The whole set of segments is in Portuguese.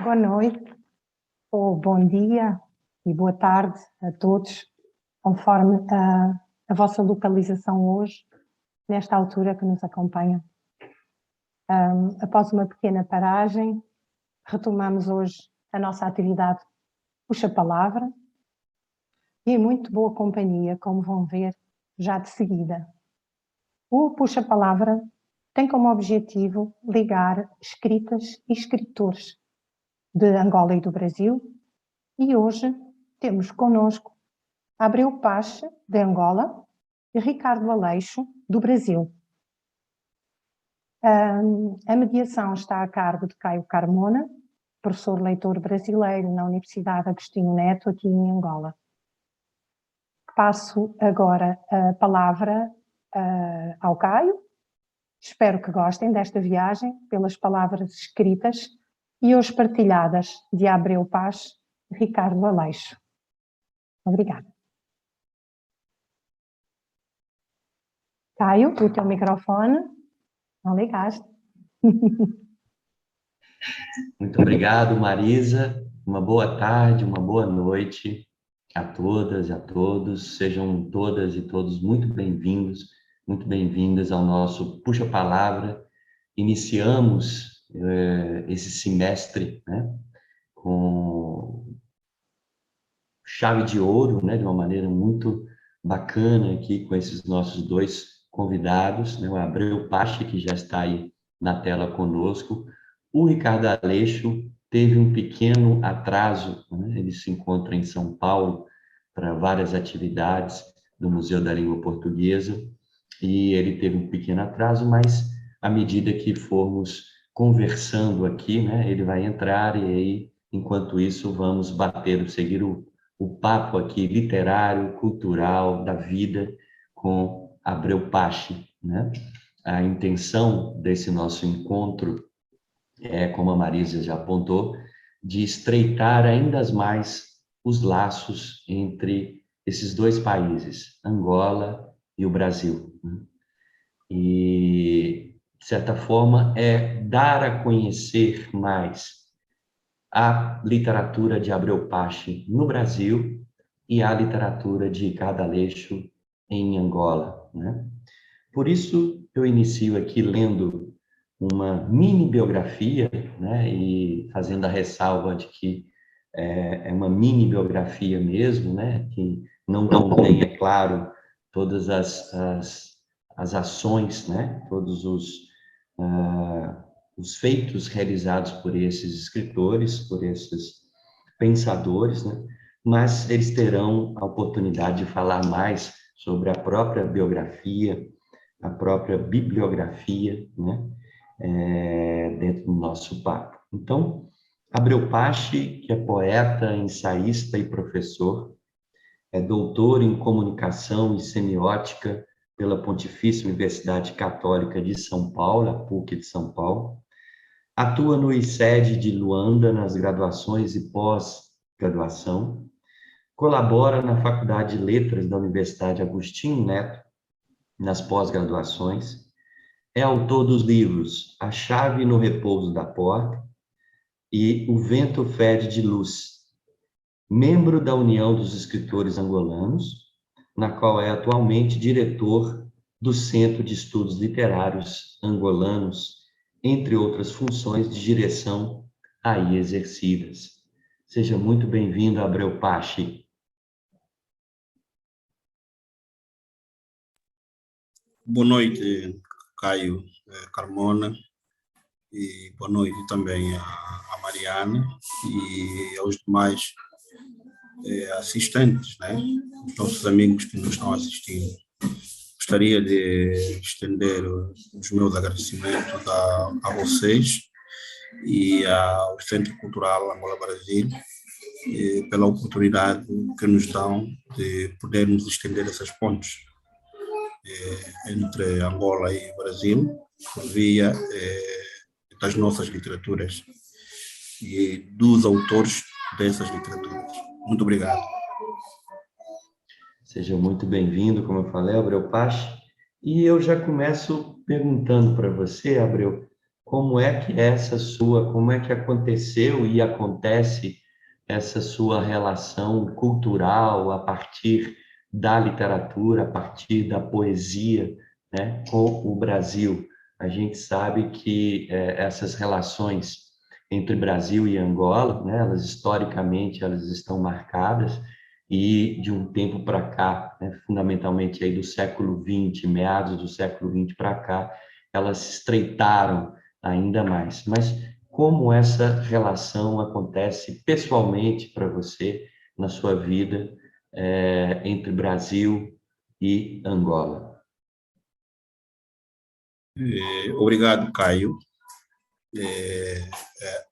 Boa noite, ou bom dia e boa tarde a todos, conforme a vossa localização hoje, nesta altura que nos acompanham. Após uma pequena paragem, retomamos hoje a nossa atividade Puxa Palavra e em muito boa companhia, como vão ver já de seguida. O Puxa Palavra tem como objetivo ligar escritas e escritores de Angola e do Brasil, e hoje temos connosco Abreu Pache, de Angola, e Ricardo Aleixo, do Brasil. A mediação está a cargo de Caio Carmona, professor leitor brasileiro na Universidade Agostinho Neto, aqui em Angola. Passo agora a palavra ao Caio. Espero que gostem desta viagem pelas palavras escritas e hoje partilhadas de Abreu Pache e Ricardo Aleixo. Obrigada. Caio, o teu microfone não ligaste. Muito obrigado, Marisa. Uma boa tarde, uma boa noite a todas e a todos. Sejam todas e todos muito bem-vindos, muito bem-vindas ao nosso Puxa Palavra. Iniciamos esse semestre, né, com chave de ouro, né, de uma maneira muito bacana aqui com esses nossos dois convidados, né, o Abreu Pache, que já está aí na tela conosco. O Ricardo Aleixo teve um pequeno atraso, né, ele se encontra em São Paulo para várias atividades do Museu da Língua Portuguesa, e ele teve um pequeno atraso, mas à medida que formos conversando aqui, né, ele vai entrar e aí, enquanto isso, vamos seguir o papo aqui literário, cultural, da vida com Abreu Pache, né? A intenção desse nosso encontro é, como a Marisa já apontou, de estreitar ainda mais os laços entre esses dois países, Angola e o Brasil. E, de certa forma, é dar a conhecer mais a literatura de Abreu Pache no Brasil e a literatura de Ricardo Aleixo em Angola, né? Por isso, eu inicio aqui lendo uma mini biografia, né, e fazendo a ressalva de que é uma mini biografia mesmo, né, que não contém, é claro, todas as ações, né, todos os feitos realizados por esses escritores, por esses pensadores, né, mas eles terão a oportunidade de falar mais sobre a própria biografia, a própria bibliografia, né, dentro do nosso papo. Então, Abreu Pache, que é poeta, ensaísta e professor, é doutor em comunicação e semiótica pela Pontifícia Universidade Católica de São Paulo, a PUC de São Paulo, atua no ICED de Luanda nas graduações e pós-graduação, colabora na Faculdade de Letras da Universidade Agostinho Neto, nas pós-graduações, é autor dos livros A Chave no Repouso da Porta e O Vento Fede de Luz, membro da União dos Escritores Angolanos, na qual é atualmente diretor do Centro de Estudos Literários Angolanos, entre outras funções de direção aí exercidas. Seja muito bem-vindo, Abreu Pache. Boa noite, Caio Carmona, e boa noite também a Mariana e aos demais assistentes, né? Os nossos amigos que nos estão assistindo. Gostaria de estender os meus agradecimentos a vocês e ao Centro Cultural Angola Brasil pela oportunidade que nos dão de podermos estender essas pontes entre Angola e Brasil, por via das nossas literaturas e dos autores dessas literaturas. Muito obrigado. Seja muito bem-vindo, como eu falei, Abreu Pache. E eu já começo perguntando para você, Abreu, como é que como é que aconteceu e acontece essa sua relação cultural a partir da literatura, a partir da poesia, né, com o Brasil. A gente sabe que essas relações entre Brasil e Angola, né, elas historicamente elas estão marcadas e de um tempo para cá, né, fundamentalmente aí do século XX, meados do século XX para cá, elas se estreitaram ainda mais. Mas como essa relação acontece pessoalmente para você na sua vida entre Brasil e Angola? Obrigado, Caio.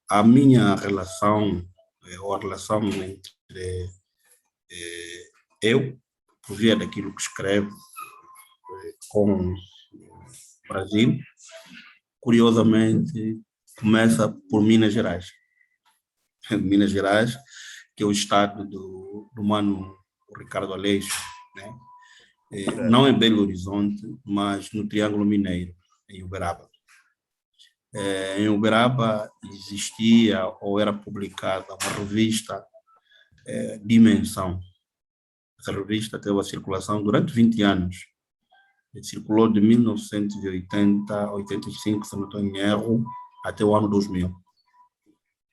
A minha relação, ou a relação entre eu, por via daquilo que escrevo, com o Brasil, curiosamente, começa por Minas Gerais. Minas Gerais, que é o estado do mano Ricardo Aleixo, né? Não em Belo Horizonte, mas no Triângulo Mineiro, em Uberaba. Em Uberaba existia ou era publicada uma revista, Dimensão. Essa revista teve a circulação durante 20 anos. Circulou de 1980 a 85, se não estou em erro, até o ano 2000.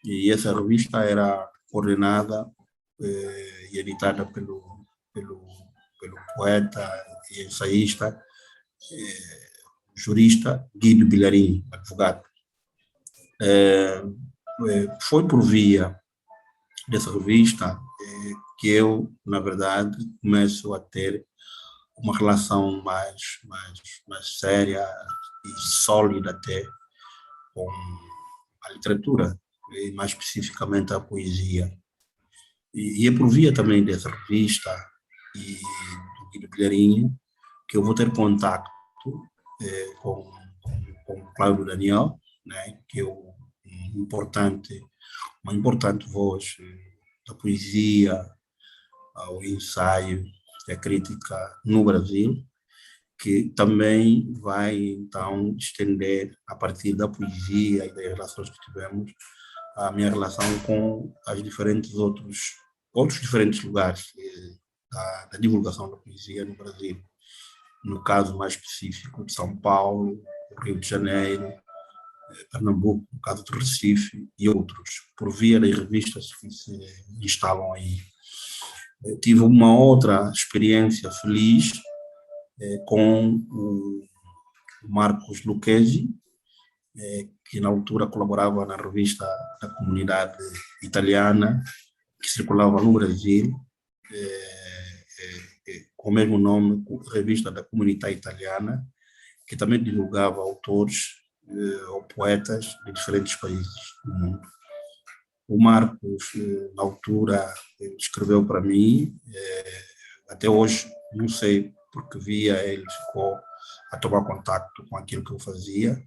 E essa revista era coordenada e editada pelo poeta e ensaísta, jurista Guido Bilharim, advogado. Foi por via dessa revista que eu, na verdade, começo a ter uma relação mais séria e sólida até com a literatura, e mais especificamente a poesia. E é por via também dessa revista e do Guido Bilharinho que eu vou ter contato com o Cláudio Daniel, né, que é uma importante voz da poesia, ao ensaio, da crítica no Brasil, que também vai, então, estender, a partir da poesia e das relações que tivemos, a minha relação com os outros diferentes lugares da divulgação da poesia no Brasil. No caso mais específico de São Paulo, Rio de Janeiro, Pernambuco, no caso do Recife e outros, por via das revistas que se instalam aí. Eu tive uma outra experiência feliz com o Marcos Lucchesi, que na altura colaborava na revista da comunidade italiana, que circulava no Brasil, com o mesmo nome, Revista da Comunidade Italiana, que também divulgava autores ou poetas de diferentes países do mundo. O Marcos, na altura, escreveu para mim, até hoje, não sei porque via ele ficou a tomar contato com aquilo que eu fazia,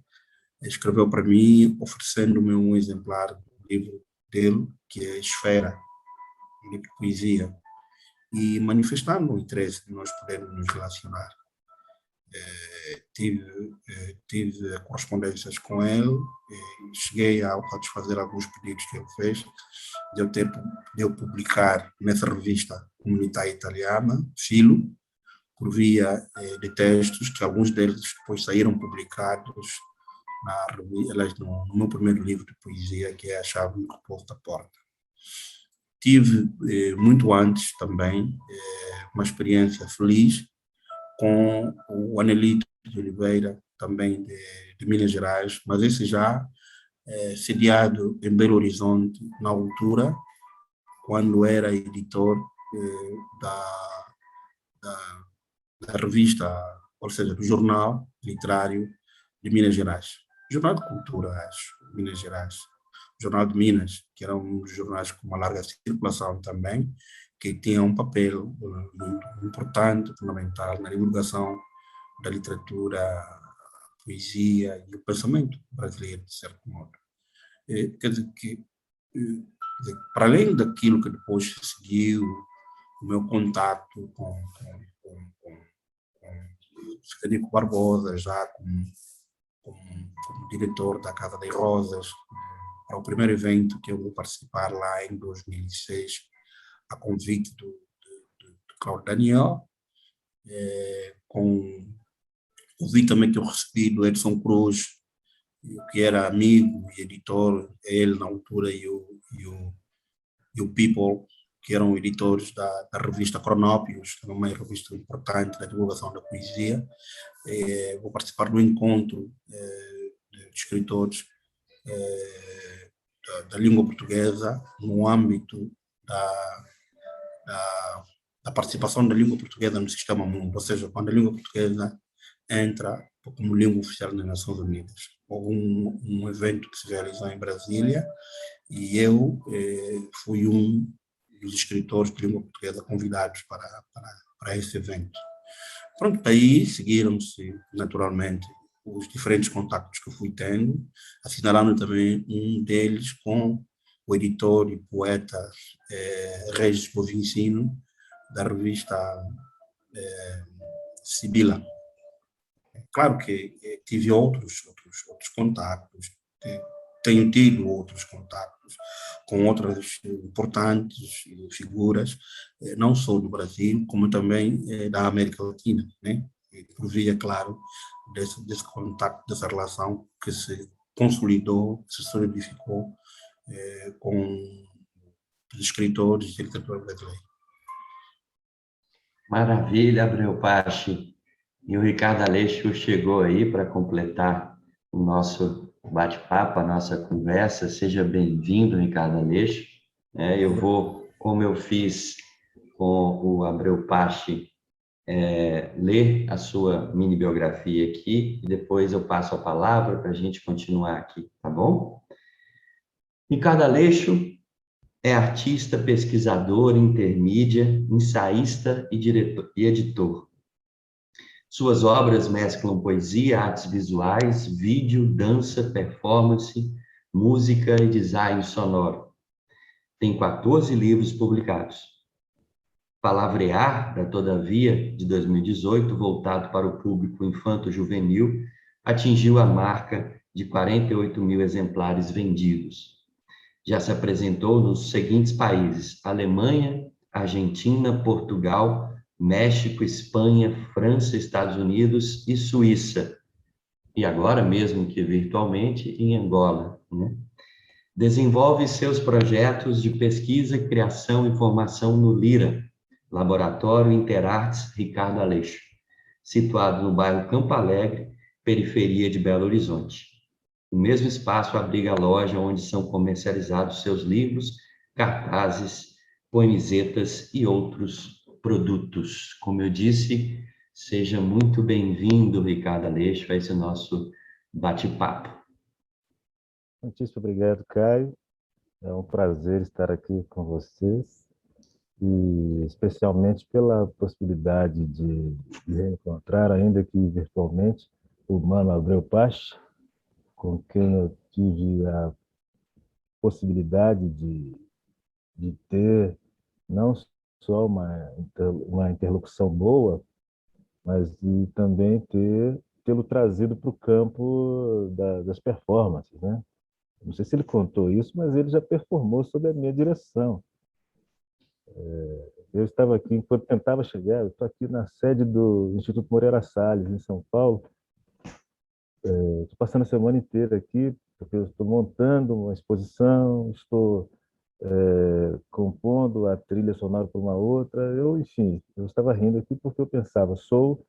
escreveu para mim oferecendo-me um exemplar do livro dele, que é Esfera, um livro de poesia, e manifestando o interesse de nós podermos nos relacionar. Tive correspondências com ele, cheguei a satisfazer alguns pedidos que ele fez, de eu publicar nessa revista comunitária italiana, Filo, por via de textos, que alguns deles depois saíram publicados no meu primeiro livro de poesia, que é A Chave no Repouso da Porta. Tive, muito antes também, uma experiência feliz com o Anelito de Oliveira, também de Minas Gerais, mas esse já sediado em Belo Horizonte, na altura, quando era editor da revista, ou seja, do jornal literário de Minas Gerais. Jornal de Cultura, acho, Minas Gerais. Jornal de Minas, que era um dos jornais com uma larga circulação também, que tinha um papel muito importante, fundamental na divulgação da literatura, poesia e o pensamento brasileiro, de certo modo. Quer dizer que, para além daquilo que depois seguiu, o meu contato com Frederico Barbosa, já como diretor da Casa das Rosas, para o primeiro evento que eu vou participar lá em 2006, a convite do Cláudio Daniel, com o convite também que eu recebi do Edson Cruz, que era amigo e editor, ele na altura e o People, que eram editores da revista Cronópios, que é uma revista importante da divulgação da poesia. Vou participar do encontro de escritores da língua portuguesa no âmbito da participação da língua portuguesa no sistema mundo, ou seja, quando a língua portuguesa entra como língua oficial das Nações Unidas. Houve um evento que se realizou em Brasília e eu fui um dos escritores de língua portuguesa convidados para esse evento. Pronto, daí seguiram-se naturalmente os diferentes contactos que eu fui tendo, assinalando também um deles com o editor e poeta Regis Bovincino, da revista Sibila. Claro que tive outros contactos, tenho tido outros contactos com outras importantes figuras, não só do Brasil, como também da América Latina, né? Por via, claro, desse contato, dessa relação que se consolidou, se solidificou com os escritores e literatura brasileira. Maravilha, Abreu Pache. E o Ricardo Aleixo chegou aí para completar o nosso bate-papo, a nossa conversa. Seja bem-vindo, Ricardo Aleixo. Eu vou, como eu fiz com o Abreu Pache, ler a sua mini biografia aqui e depois eu passo a palavra para a gente continuar aqui, tá bom? Ricardo Aleixo é artista, pesquisador, intermídia, ensaísta e diretor e editor. Suas obras mesclam poesia, artes visuais, vídeo, dança, performance, música e design sonoro. Tem 14 livros publicados. Palavrear, da Todavia, de 2018, voltado para o público infanto-juvenil, atingiu a marca de 48 mil exemplares vendidos. Já se apresentou nos seguintes países: Alemanha, Argentina, Portugal, México, Espanha, França, Estados Unidos e Suíça. E agora, mesmo que virtualmente, em Angola, né? Desenvolve seus projetos de pesquisa, criação e formação no LIRA, Laboratório Interartes Ricardo Aleixo, situado no bairro Campo Alegre, periferia de Belo Horizonte. O mesmo espaço abriga a loja onde são comercializados seus livros, cartazes, poemisetas e outros produtos. Como eu disse, seja muito bem-vindo, Ricardo Aleixo, a esse nosso bate-papo. Muitíssimo obrigado, Caio. É um prazer estar aqui com vocês e especialmente pela possibilidade de reencontrar, ainda que virtualmente, o Mano Abreu Pache, com quem eu tive a possibilidade de ter não só uma interlocução boa, mas de também tê-lo trazido para o campo das performances, né? Não sei se ele contou isso, mas ele já performou sob a minha direção. Eu estava aqui, enquanto tentava chegar, eu estou aqui na sede do Instituto Moreira Salles, em São Paulo. Estou passando a semana inteira aqui, porque eu estou montando uma exposição, estou compondo a trilha sonora para uma outra. Enfim, eu estava rindo aqui porque eu pensava, sou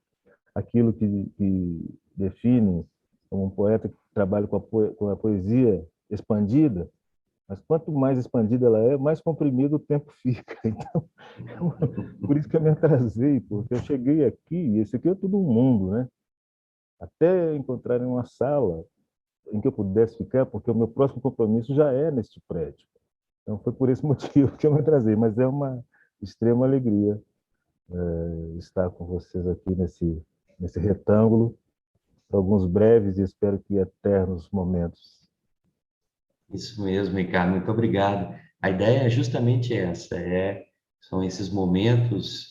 aquilo que define como um poeta que trabalha com a poesia expandida, mas quanto mais expandida ela é, mais comprimido o tempo fica. Então, por isso que eu me atrasei, porque eu cheguei aqui, e esse aqui é todo um mundo, né? Até encontrar uma sala em que eu pudesse ficar, porque o meu próximo compromisso já é neste prédio. Então, foi por esse motivo que eu me atrasei, mas é uma extrema alegria estar com vocês aqui nesse retângulo, por alguns breves e espero que eternos momentos. Isso mesmo, Ricardo, muito obrigado. A ideia é justamente essa, são esses momentos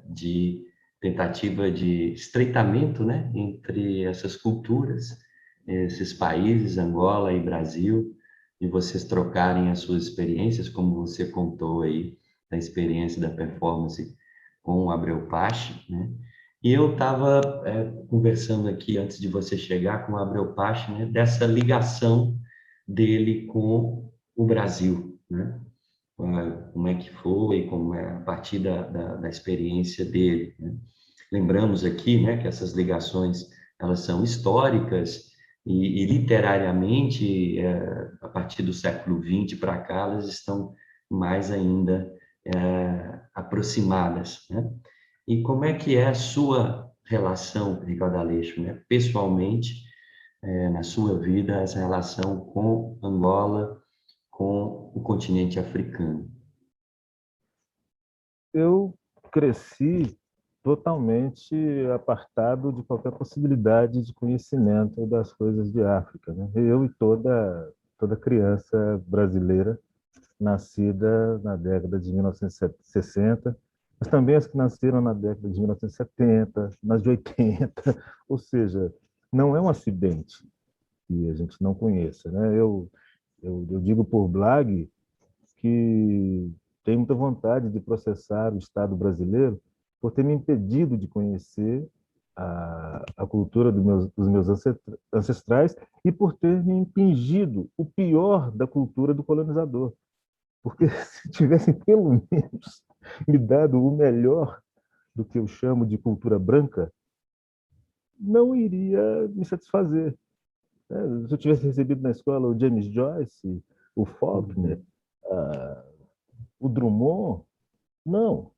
de tentativa de estreitamento, né, entre essas culturas, esses países, Angola e Brasil, e vocês trocarem as suas experiências, como você contou aí, da experiência da performance com o Abreu Pache, né? E eu estava conversando aqui, antes de você chegar, com o Abreu Pache, né, dessa ligação dele com o Brasil, né? Como é que foi, como é a partir da experiência dele, né? Lembramos aqui, né, que essas ligações elas são históricas e literariamente, a partir do século XX para cá, elas estão mais ainda aproximadas, né? E como é que é a sua relação, Ricardo Aleixo, né, pessoalmente, na sua vida, essa relação com Angola, com o continente africano? Eu cresci totalmente apartado de qualquer possibilidade de conhecimento das coisas de África, né? Eu e toda criança brasileira nascida na década de 1960, mas também as que nasceram na década de 1970, nas de 80, ou seja, não é um acidente que a gente não conheça, né? Eu digo por Blag que tenho muita vontade de processar o Estado brasileiro por ter me impedido de conhecer a cultura dos meus ancestrais e por ter me impingido o pior da cultura do colonizador. Porque se tivessem pelo menos me dado o melhor do que eu chamo de cultura branca, não iria me satisfazer. Se eu tivesse recebido na escola o James Joyce, o Faulkner, o Drummond, não,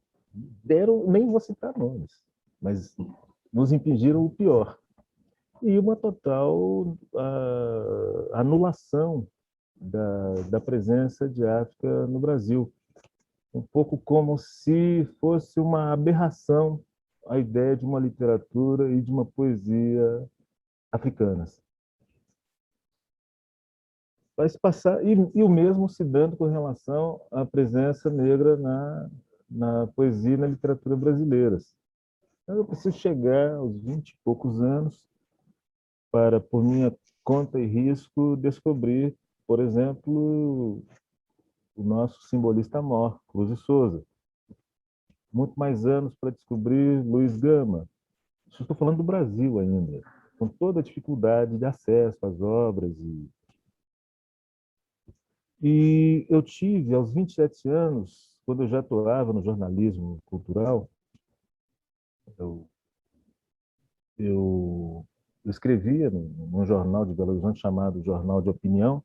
deram, nem vou citar nomes, mas nos impingiram o pior. E uma total anulação da presença de África no Brasil. Um pouco como se fosse uma aberração a ideia de uma literatura e de uma poesia africanas. Vai se passar, e o mesmo se dando com relação à presença negra na poesia e na literatura brasileiras. Então, eu preciso chegar aos 20 e poucos anos para, por minha conta e risco, descobrir, por exemplo, o nosso simbolista mor, Cruz e Souza. Muito mais anos para descobrir Luiz Gama. Isso estou falando do Brasil ainda, com toda a dificuldade de acesso às obras. E eu tive, aos 27 anos, quando eu já atuava no jornalismo cultural, eu, eu escrevia num jornal de Belo Horizonte chamado Jornal de Opinião,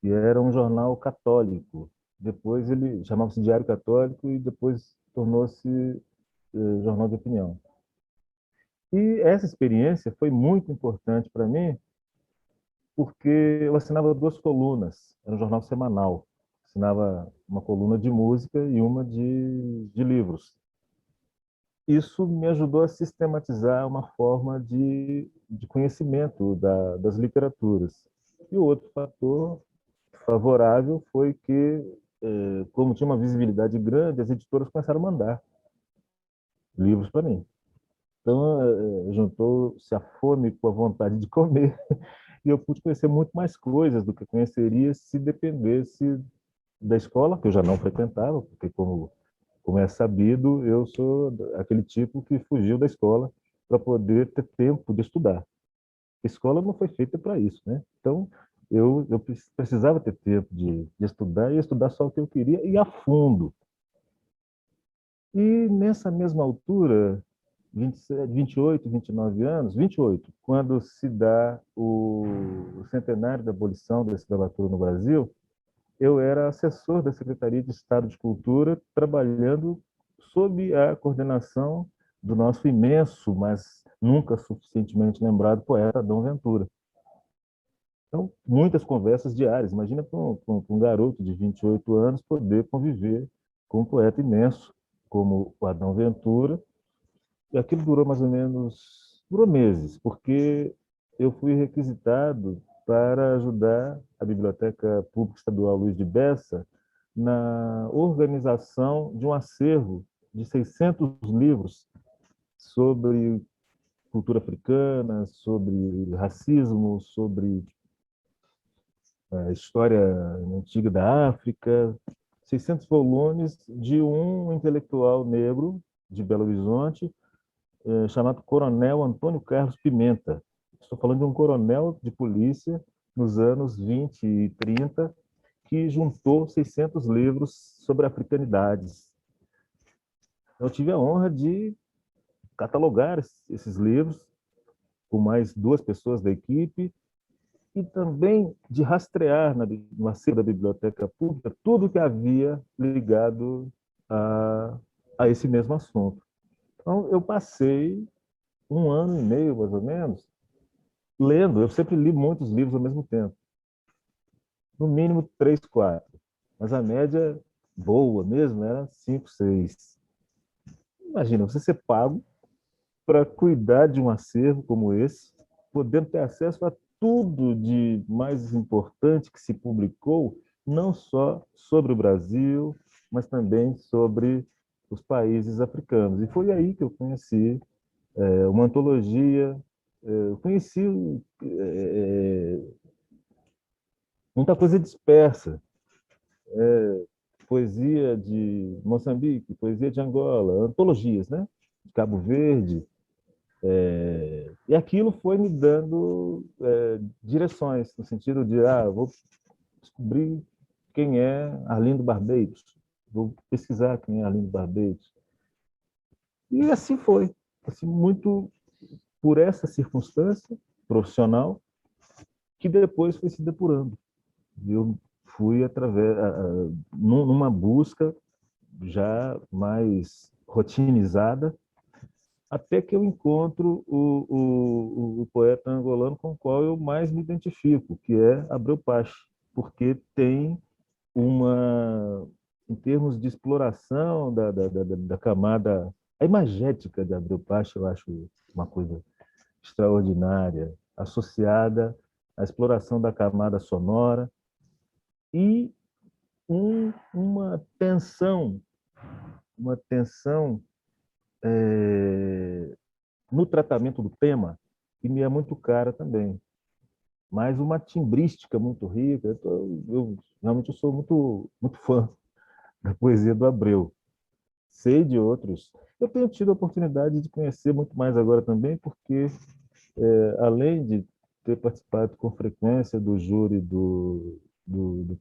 que era um jornal católico. Depois ele chamava-se Diário Católico e depois tornou-se Jornal de Opinião. E essa experiência foi muito importante para mim, porque eu assinava duas colunas, era um jornal semanal. Assinava uma coluna de música e uma de livros. Isso me ajudou a sistematizar uma forma de conhecimento das literaturas. E o outro fator favorável foi que, como tinha uma visibilidade grande, as editoras começaram a mandar livros para mim. Então, juntou-se a fome com a vontade de comer, e eu pude conhecer muito mais coisas do que eu conheceria se dependesse da escola, que eu já não frequentava, porque, como é sabido, eu sou aquele tipo que fugiu da escola para poder ter tempo de estudar. A escola não foi feita para isso, né? Então, eu precisava ter tempo de estudar e estudar só o que eu queria e a fundo. E nessa mesma altura, 27, 28, 29 anos, 28, quando se dá o centenário da abolição da escravatura no Brasil, eu era assessor da Secretaria de Estado de Cultura, trabalhando sob a coordenação do nosso imenso, mas nunca suficientemente lembrado poeta Adão Ventura. Então, muitas conversas diárias. Imagina para um garoto de 28 anos poder conviver com um poeta imenso como o Adão Ventura. E aquilo durou meses, porque eu fui requisitado para ajudar a Biblioteca Pública Estadual Luiz de Bessa na organização de um acervo de 600 livros sobre cultura africana, sobre racismo, sobre a história antiga da África. 600 volumes de um intelectual negro de Belo Horizonte, chamado Coronel Antônio Carlos Pimenta. Estou falando de um coronel de polícia nos anos 20 e 30, que juntou 600 livros sobre africanidades. Eu tive a honra de catalogar esses livros com mais 2 pessoas da equipe e também de rastrear no acervo da Biblioteca Pública tudo que havia ligado a esse mesmo assunto. Então, eu passei 1 ano e meio, mais ou menos, lendo. Eu sempre li muitos livros ao mesmo tempo. No mínimo 3, 4. Mas a média boa mesmo era 5, 6. Imagina, você ser pago para cuidar de um acervo como esse, podendo ter acesso a tudo de mais importante que se publicou, não só sobre o Brasil, mas também sobre os países africanos. E foi aí que eu conheci uma antologia, eu conheci muita coisa dispersa. Poesia de Moçambique, poesia de Angola, antologias, né? De Cabo Verde. E aquilo foi me dando direções, no sentido de, vou descobrir quem é Arlindo Barbeiros, vou pesquisar quem é Arlindo Barbeiros. E assim foi, assim, muito por essa circunstância profissional que depois foi se depurando. Eu fui numa busca já mais rotinizada, até que eu encontro o poeta angolano com o qual eu mais me identifico, que é Abreu Pache, porque tem em termos de exploração da camada, a imagética de Abreu Pache, eu acho uma coisa extraordinária, associada à exploração da camada sonora e uma tensão no tratamento do tema, que me é muito cara também, mas uma timbrística muito rica. Eu realmente sou muito fã da poesia do Abreu. Sei de outros. Eu tenho tido a oportunidade de conhecer muito mais agora também, porque, além de ter participado com frequência do júri do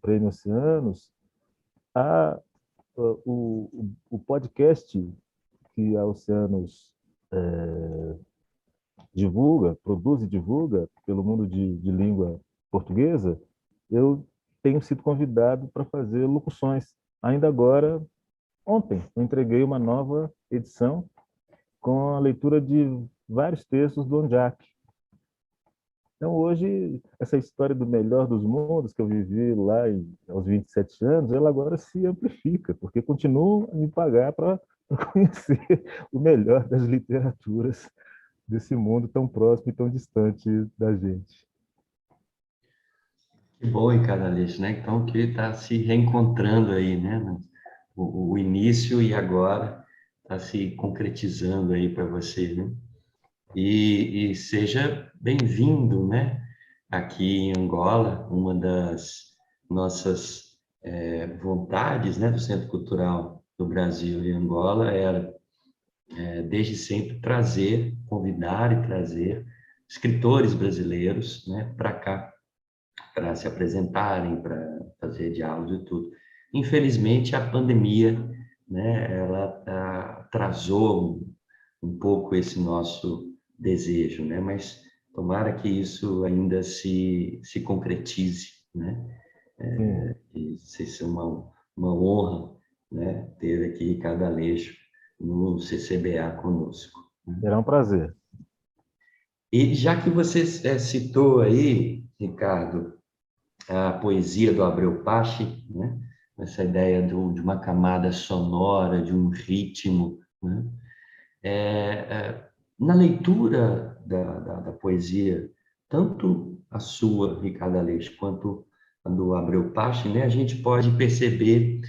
Prêmio Oceanos, há o podcast que a Oceanos produz e divulga pelo mundo de língua portuguesa. Eu tenho sido convidado para fazer locuções. Ainda agora, ontem, eu entreguei uma nova edição com a leitura de vários textos do Ondiak. Então, hoje, essa história do melhor dos mundos que eu vivi lá aos 27 anos, ela agora se amplifica, porque continuam a me pagar para conhecer o melhor das literaturas desse mundo tão próximo e tão distante da gente. Que bom, Ricardo Aleixo, né? Então, que está se reencontrando aí, né? O início e agora está se concretizando aí para você, né? E seja bem-vindo, né? Aqui em Angola, uma das nossas vontades, né, do Centro Cultural do Brasil e Angola era, desde sempre, convidar e trazer escritores brasileiros, né, para cá, para se apresentarem, para fazer diálogos e tudo. Infelizmente, a pandemia, né, ela atrasou um pouco esse nosso desejo, né? Mas tomara que isso ainda se concretize, né? E seja uma honra, né, ter aqui Ricardo Aleixo no CCBA conosco. Será um prazer. E já que você citou aí, Ricardo, a poesia do Abreu Pache, né? Essa ideia de uma camada sonora, de um ritmo, né? Na leitura da poesia, tanto a sua, Ricardo Aleixo, quanto a do Abreu Pache, né, a gente pode perceber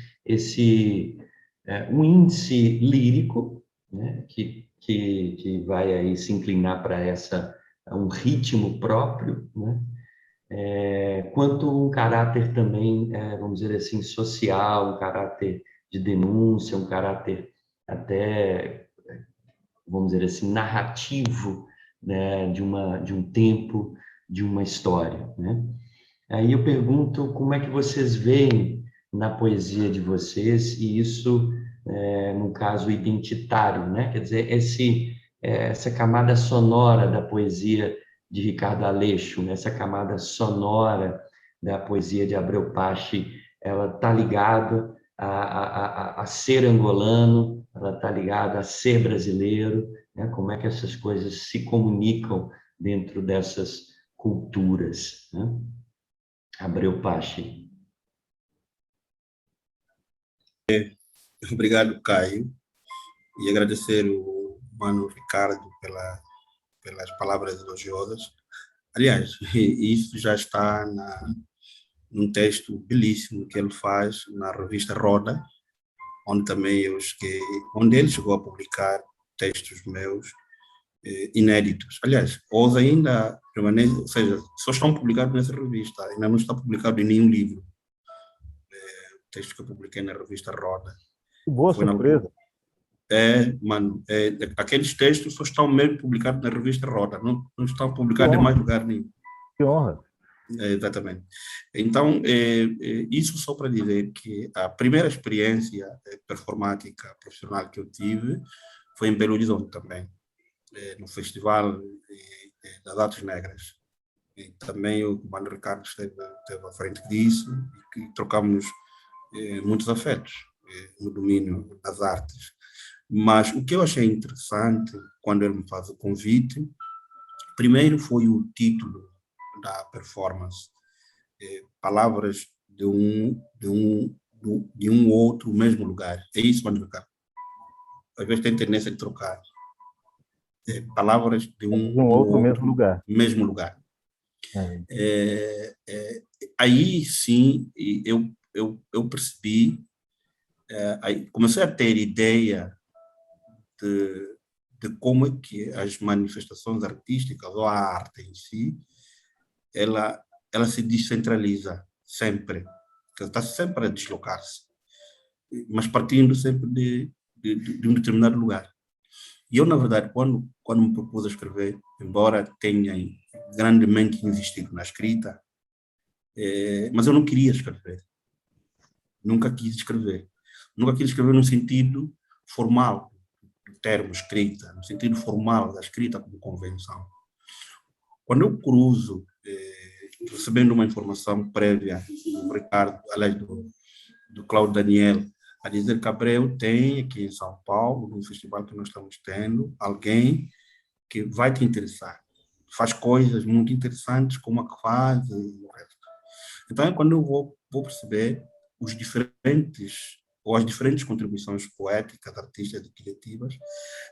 um índice lírico, né, que que vai aí se inclinar para um ritmo próprio, né? Quanto um caráter também, vamos dizer assim, social, um caráter de denúncia, um caráter até, vamos dizer assim, narrativo, né, de um tempo, de uma história, né? Aí eu pergunto como é que vocês veem na poesia de vocês, e isso, no caso, identitário, né? Quer dizer, essa camada sonora da poesia de Ricardo Aleixo, né? Essa camada sonora da poesia de Abreu Pache, ela está ligada a ser angolano, ela está ligada a ser brasileiro, né? Como é que essas coisas se comunicam dentro dessas culturas, né? Abreu Pache. Obrigado, Caio, e agradecer o mano Ricardo pelas palavras elogiosas. Aliás, isso já está num texto belíssimo que ele faz na revista Roda, onde também onde ele chegou a publicar textos meus inéditos. Aliás, os ainda permanecem, ou seja, só estão publicados nessa revista, ainda não está publicado em nenhum livro. O texto que eu publiquei na revista Roda. Que boa Foi na surpresa. Mano, aqueles textos só estão mesmo publicados na revista Roda, não estão publicados Que em honra. mais lugar nenhum. Que honra. Exatamente. Então, isso só para dizer que a primeira experiência performática profissional que eu tive foi em Belo Horizonte também, no Festival das Artes Negras. E também o Mano Ricardo esteve à frente disso e trocamos muitos afetos no domínio das artes. Mas o que eu achei interessante quando ele me faz o convite, primeiro foi o título da performance, palavras de um outro mesmo lugar. É isso, Mano Ricardo. Às vezes tem tendência de trocar. Palavras de um outro mesmo mesmo lugar. Aí sim eu percebi, aí comecei a ter ideia de como é que as manifestações artísticas ou a arte em si, ela se descentraliza sempre, ela está sempre a deslocar-se, mas partindo sempre de um determinado lugar. E eu, na verdade, quando me propus a escrever, embora tenha grandemente insistido na escrita, mas eu não queria escrever. Nunca quis escrever. Nunca quis escrever no sentido formal do termo escrita, no sentido formal da escrita como convenção. Quando eu cruzo, recebendo uma informação prévia do Ricardo, aliás, do Cláudio Daniel, a dizer que Abreu tem aqui em São Paulo, num festival que nós estamos tendo, alguém que vai te interessar. Faz coisas muito interessantes, como a que faz e o resto. Então, quando eu vou perceber as diferentes contribuições poéticas, artísticas e criativas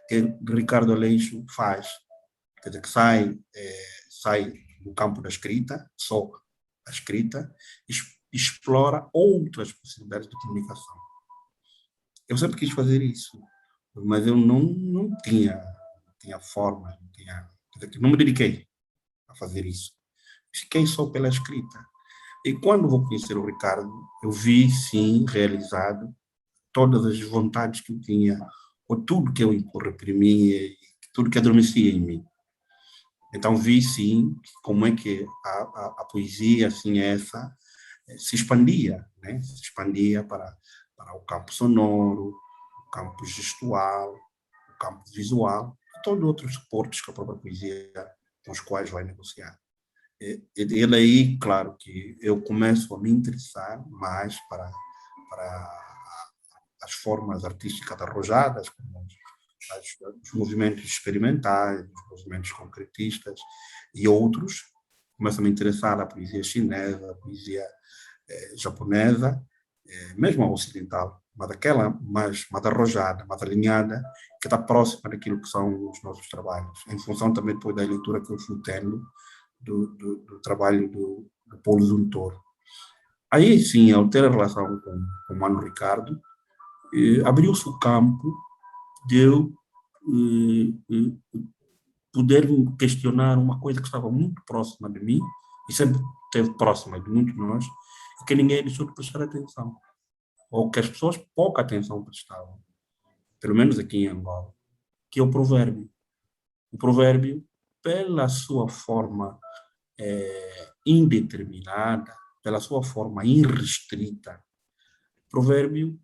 que Ricardo Aleixo faz, quer dizer, que sai do campo da escrita, só a escrita, explora outras possibilidades de comunicação. Eu sempre quis fazer isso, mas eu não tinha forma, não me dediquei a fazer isso. Fiquei só pela escrita. E quando vou conhecer o Ricardo, eu vi, sim, realizado todas as vontades que eu tinha, ou tudo que eu reprimia, tudo que adormecia em mim. Então vi, sim, como é que a poesia, assim, se expandia, né? Se expandia para o campo sonoro, o campo gestual, o campo visual, e todos outros suportes que a própria poesia, com os quais vai negociar. Ele aí, claro que eu começo a me interessar mais para as formas artísticas arrojadas, como os movimentos experimentais, os movimentos concretistas e outros. Começo a me interessar a poesia chinesa, a poesia japonesa, mesmo a ocidental, mas aquela mais arrojada, mais alinhada, que está próxima daquilo que são os nossos trabalhos, em função também depois da leitura que eu fui tendo do trabalho do Paulo Zuntor. Aí, sim, ao ter a relação com o Mano Ricardo, abriu-se o campo de eu poder questionar uma coisa que estava muito próxima de mim e sempre esteve próxima de muitos de nós, e que ninguém deixou de prestar atenção, ou que as pessoas pouca atenção prestavam, pelo menos aqui em Angola, que é o provérbio. O provérbio, pela sua forma indeterminada, pela sua forma irrestrita, o provérbio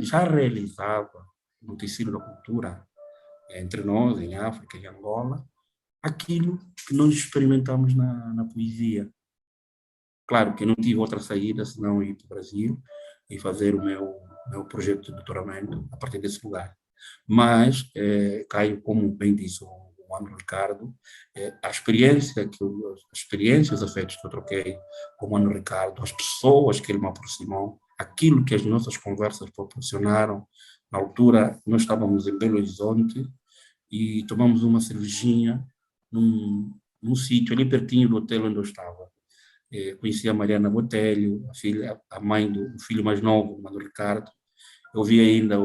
já realizava no tecido da cultura, entre nós, em África e Angola, aquilo que nós experimentamos na poesia. Claro que eu não tive outra saída senão ir para o Brasil e fazer o meu projeto de doutoramento a partir desse lugar. Mas, Caio, como bem disse o André Ricardo, as experiências, os afetos que eu troquei com o André Ricardo, as pessoas que ele me aproximou, aquilo que as nossas conversas proporcionaram. Na altura, nós estávamos em Belo Horizonte e tomamos uma cervejinha num sítio ali pertinho do hotel onde eu estava. Conheci a Mariana Botelho, a mãe do filho mais novo, do Manuel Ricardo. Eu vi ainda a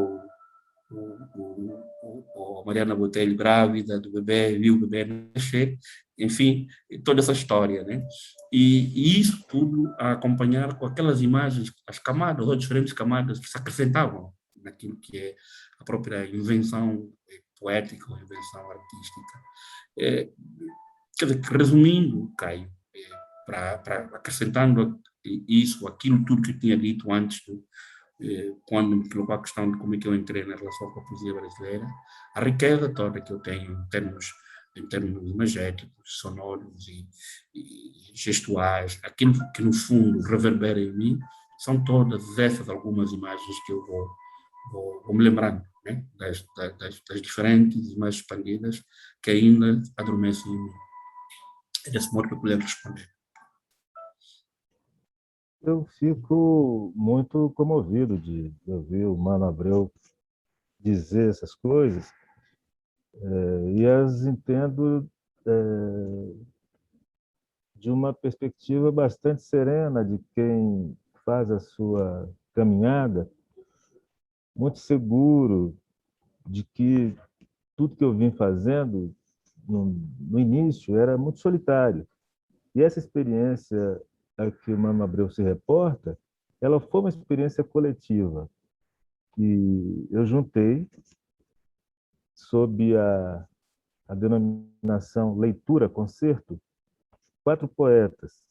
Mariana Botelho grávida do bebê, vi o bebê nascer, enfim, toda essa história, né? E isso tudo a acompanhar com aquelas imagens, as camadas, ou diferentes camadas que se acrescentavam naquilo que é a própria invenção poética ou invenção artística. Quer dizer, resumindo, Caio, para acrescentando isso, aquilo tudo que eu tinha dito antes, quando me colocou a questão de como é que eu entrei na relação com a poesia brasileira, a riqueza toda que eu tenho em termos imagéticos, sonoros e gestuais, aquilo que no fundo reverbera em mim, são todas essas algumas imagens que eu vou me lembrando, né? das diferentes e mais expandidas que ainda adormecem em mim. É desse modo que eu puder responder. Eu fico muito comovido de ouvir o Mano Abreu dizer essas coisas, e as entendo de uma perspectiva bastante serena de quem faz a sua caminhada, muito seguro de que tudo que eu vim fazendo no início era muito solitário. E essa experiência a que o Mano Abreu se reporta, ela foi uma experiência coletiva. E eu juntei, sob a denominação leitura-concerto, 4 poetas.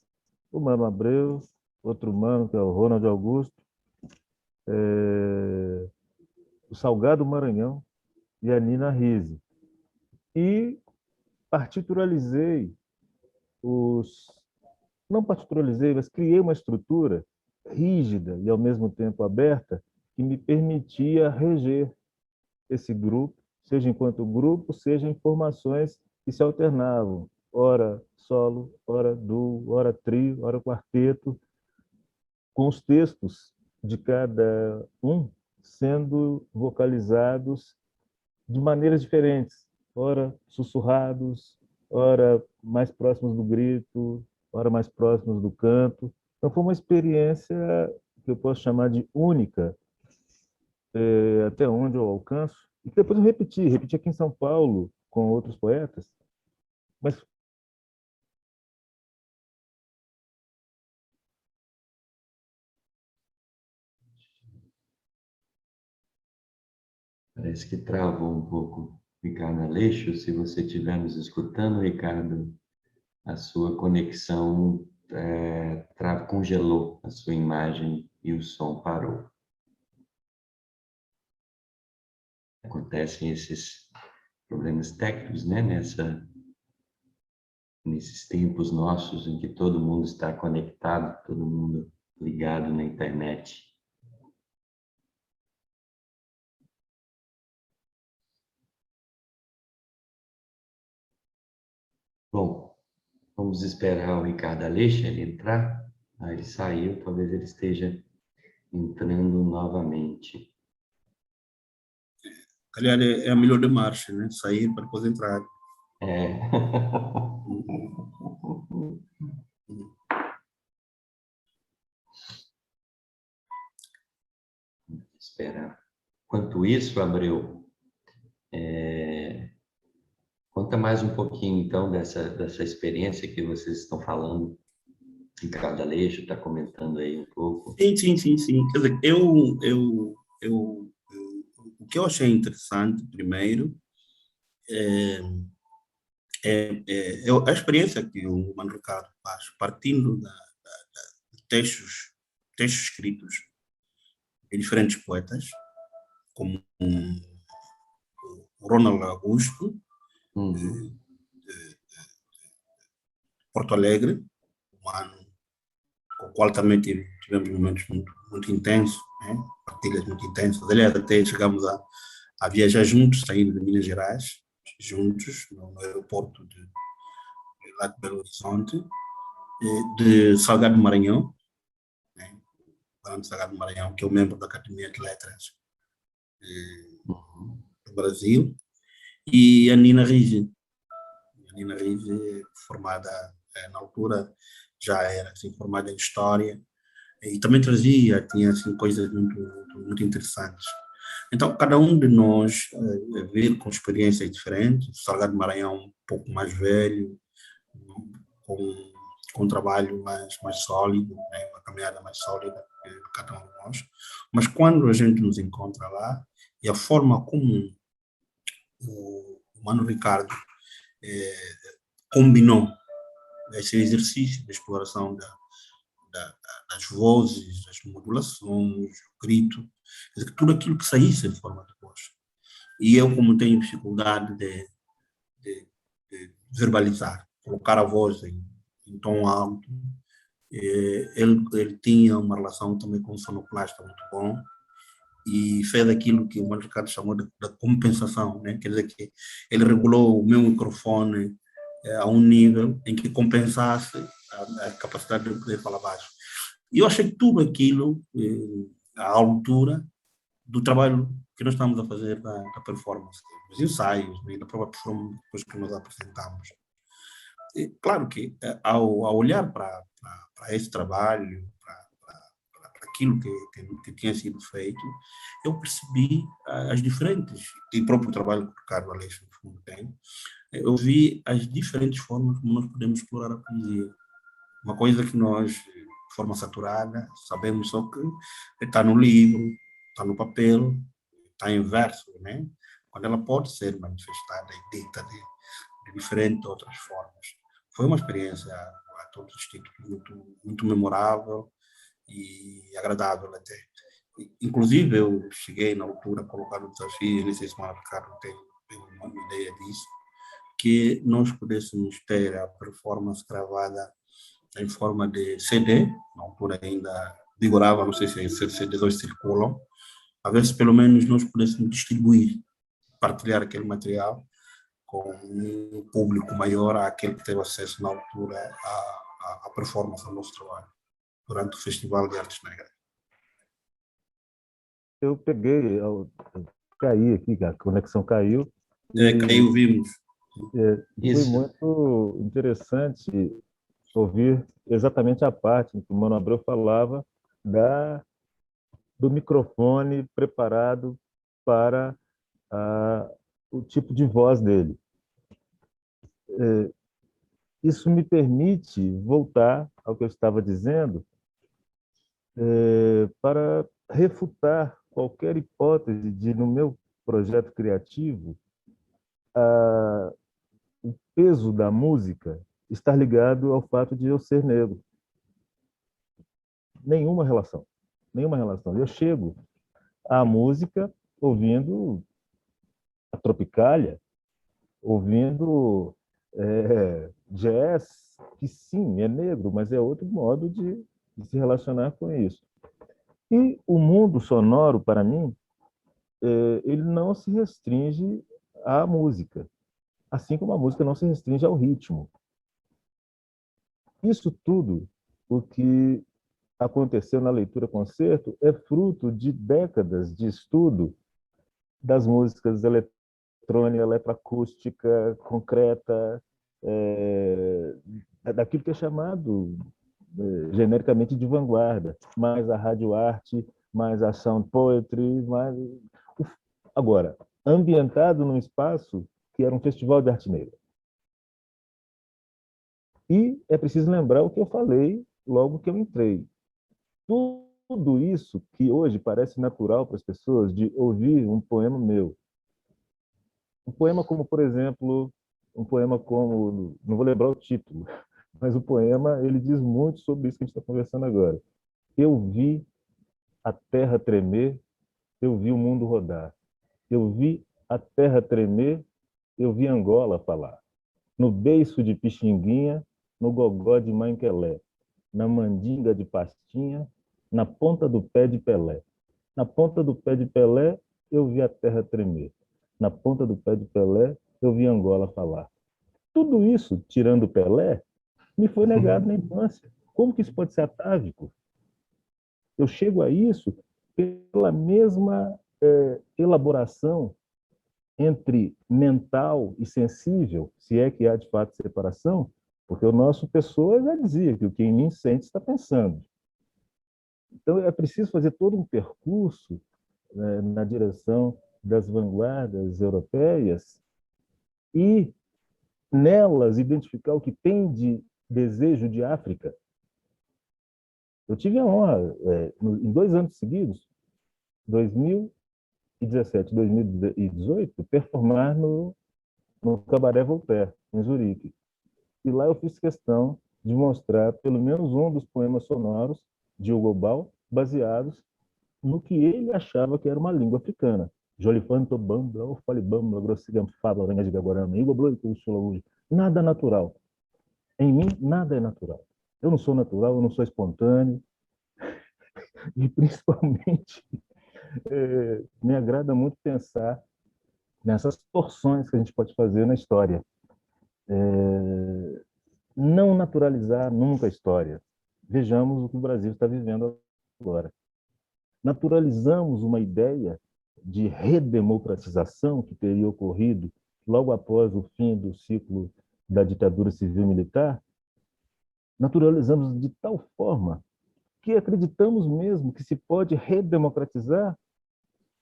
O Mano Abreu, outro mano, que é o Ronald Augusto, o Salgado Maranhão e a Nina Risse. E partituralizei não partituralizei, mas criei uma estrutura rígida e ao mesmo tempo aberta que me permitia reger esse grupo, seja enquanto grupo, seja em formações que se alternavam, ora solo, ora duo, ora trio, ora quarteto, com os textos de cada um sendo vocalizados de maneiras diferentes, ora sussurrados, ora mais próximos do grito, ora mais próximos do canto. Então foi uma experiência que eu posso chamar de única, até onde eu alcanço. E depois eu repeti aqui em São Paulo com outros poetas, mas Parece que travou um pouco, Ricardo Aleixo. Se você estiver nos escutando, Ricardo, a sua conexão congelou a sua imagem e o som parou. Acontecem esses problemas técnicos, né? Nesses tempos nossos em que todo mundo está conectado, todo mundo ligado na internet. Bom, vamos esperar o Ricardo Aleixo ele entrar. Ele saiu, talvez ele esteja entrando novamente. Aliás, é a melhor de marcha, né? Sair para depois entrar. Esperar. Enquanto isso, Abreu, Conta mais um pouquinho, então, dessa experiência que vocês estão falando. Ricardo Aleixo está comentando aí um pouco. Sim. Quer dizer, o que eu achei interessante, primeiro, é a experiência que o Mano Ricardo faz, partindo de textos escritos de diferentes poetas, como o Ronald Augusto, Uhum. Porto Alegre, um ano com o qual também tivemos momentos muito intensos, né? Partilhas muito intensas. Aliás, até chegamos a viajar juntos, saindo de Minas Gerais, juntos, no aeroporto lá de Belo Horizonte, de Salgado Maranhão, né? Grande Salgado Maranhão, que é o membro da Academia de Letras do Brasil, e a Nina Rigi. A Nina Rigi, formada na altura, já era assim, formada em História, e também tinha assim, coisas muito interessantes. Então, cada um de nós veio com experiências diferentes. O Salgado Maranhão um pouco mais velho, com um trabalho mais sólido, né? Uma caminhada mais sólida de cada um de nós. Mas quando a gente nos encontra lá, e a forma como o Mano Ricardo combinou esse exercício de exploração das vozes, das modulações, o grito, quer dizer, tudo aquilo que saísse de forma de voz. E eu, como tenho dificuldade de verbalizar, colocar a voz em tom alto, ele tinha uma relação também com o sonoplasta muito bom e fez aquilo que o Mário Ricardo chamou de compensação, né? Quer dizer que ele regulou o meu microfone a um nível em que compensasse a capacidade de poder falar baixo. E eu achei tudo aquilo à altura do trabalho que nós estamos a fazer da performance, dos ensaios, né, da própria performance depois que nós apresentamos. E, claro que ao olhar para esse trabalho, para aquilo que tinha sido feito, eu percebi as diferentes, e o próprio trabalho que o Ricardo Aleixo tem, eu vi as diferentes formas como nós podemos explorar a poesia. Uma coisa que nós, de forma saturada, sabemos só que está no livro, está no papel, está em verso, né? Quando ela pode ser manifestada e dita de diferentes outras formas. Foi uma experiência a todos os títulos muito memorável e agradável até. Inclusive, eu cheguei na altura a colocar o desafio, nem sei se o Ricardo tem uma ideia disso, que nós pudéssemos ter a performance gravada em forma de CD, na altura ainda vigorava, não sei se esses CDs hoje circulam, a ver se pelo menos nós pudéssemos distribuir, partilhar aquele material com um público maior àquele que teve acesso na altura à performance do nosso trabalho, durante o Festival de Artes Negras. Eu peguei, caí aqui, a conexão caiu. Caiu, vimos. Foi muito interessante ouvir exatamente a parte que o Mano Abreu falava do microfone preparado para o tipo de voz dele. Isso me permite voltar ao que eu estava dizendo para refutar qualquer hipótese de, no meu projeto criativo, o peso da música estar ligado ao fato de eu ser negro. Nenhuma relação. Eu chego à música ouvindo a Tropicália, ouvindo jazz, que sim, é negro, mas é outro modo de se relacionar com isso. E o mundo sonoro, para mim, ele não se restringe à música, assim como a música não se restringe ao ritmo. Isso tudo, o que aconteceu na leitura-concerto, é fruto de décadas de estudo das músicas eletrônica, eletroacústica, concreta, daquilo que é chamado genericamente de vanguarda, mais a rádio arte, mais a sound poetry, mais... Agora, ambientado num espaço que era um festival de arte negra. E é preciso lembrar o que eu falei logo que eu entrei. Tudo isso que hoje parece natural para as pessoas, de ouvir um poema meu. Um poema como, por exemplo, um poema como, não vou lembrar o título, mas o poema ele diz muito sobre isso que a gente está conversando agora. Eu vi a terra tremer, eu vi o mundo rodar. Eu vi a terra tremer, eu vi Angola falar. No beiço de Pixinguinha, no gogó de Manquelé, na mandinga de Pastinha, na ponta do pé de Pelé. Na ponta do pé de Pelé, eu vi a terra tremer. Na ponta do pé de Pelé, eu vi Angola falar. Tudo isso, tirando Pelé, me foi negado na infância. Como que isso pode ser atávico? Eu chego a isso pela mesma elaboração entre mental e sensível, se é que há de fato separação, porque o nosso Pessoa já dizia que o que em mim sente está pensando. Então é preciso fazer todo um percurso, né, na direção das vanguardas europeias e nelas identificar o que tem de desejo de África. Eu tive a honra, em 2 anos seguidos, 2017 e 2018, performar no Cabaré Voltaire, em Zurique. E lá eu fiz questão de mostrar pelo menos um dos poemas sonoros de Hugo Ball, baseados no que ele achava que era uma língua africana. Jolifanto bambla, o falibambla, grossigam fabla, oranha de gaguarama, igual nada natural. Em mim, nada é natural. Eu não sou natural, eu não sou espontâneo. E, principalmente, me agrada muito pensar nessas torções que a gente pode fazer na história. Não naturalizar nunca a história. Vejamos o que o Brasil está vivendo agora. Naturalizamos uma ideia de redemocratização que teria ocorrido logo após o fim do ciclo da ditadura civil-militar. Naturalizamos de tal forma que acreditamos mesmo que se pode redemocratizar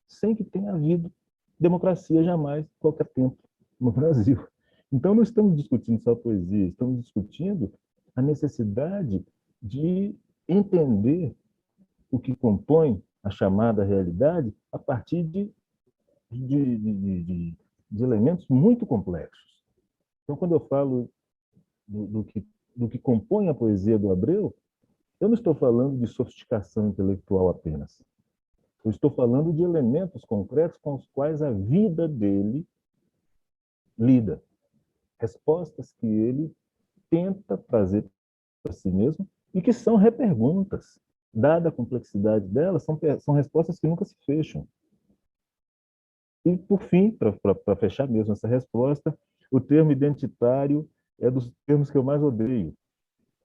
sem que tenha havido democracia jamais, qualquer tempo, no Brasil. Então, não estamos discutindo só poesia, estamos discutindo a necessidade de entender o que compõe a chamada realidade a partir de elementos muito complexos. Então, quando eu falo do que compõe a poesia do Abreu, eu não estou falando de sofisticação intelectual apenas. Eu estou falando de elementos concretos com os quais a vida dele lida. Respostas que ele tenta trazer para si mesmo e que são reperguntas. Dada a complexidade delas, são respostas que nunca se fecham. E, por fim, para fechar mesmo essa resposta, o termo identitário é dos termos que eu mais odeio,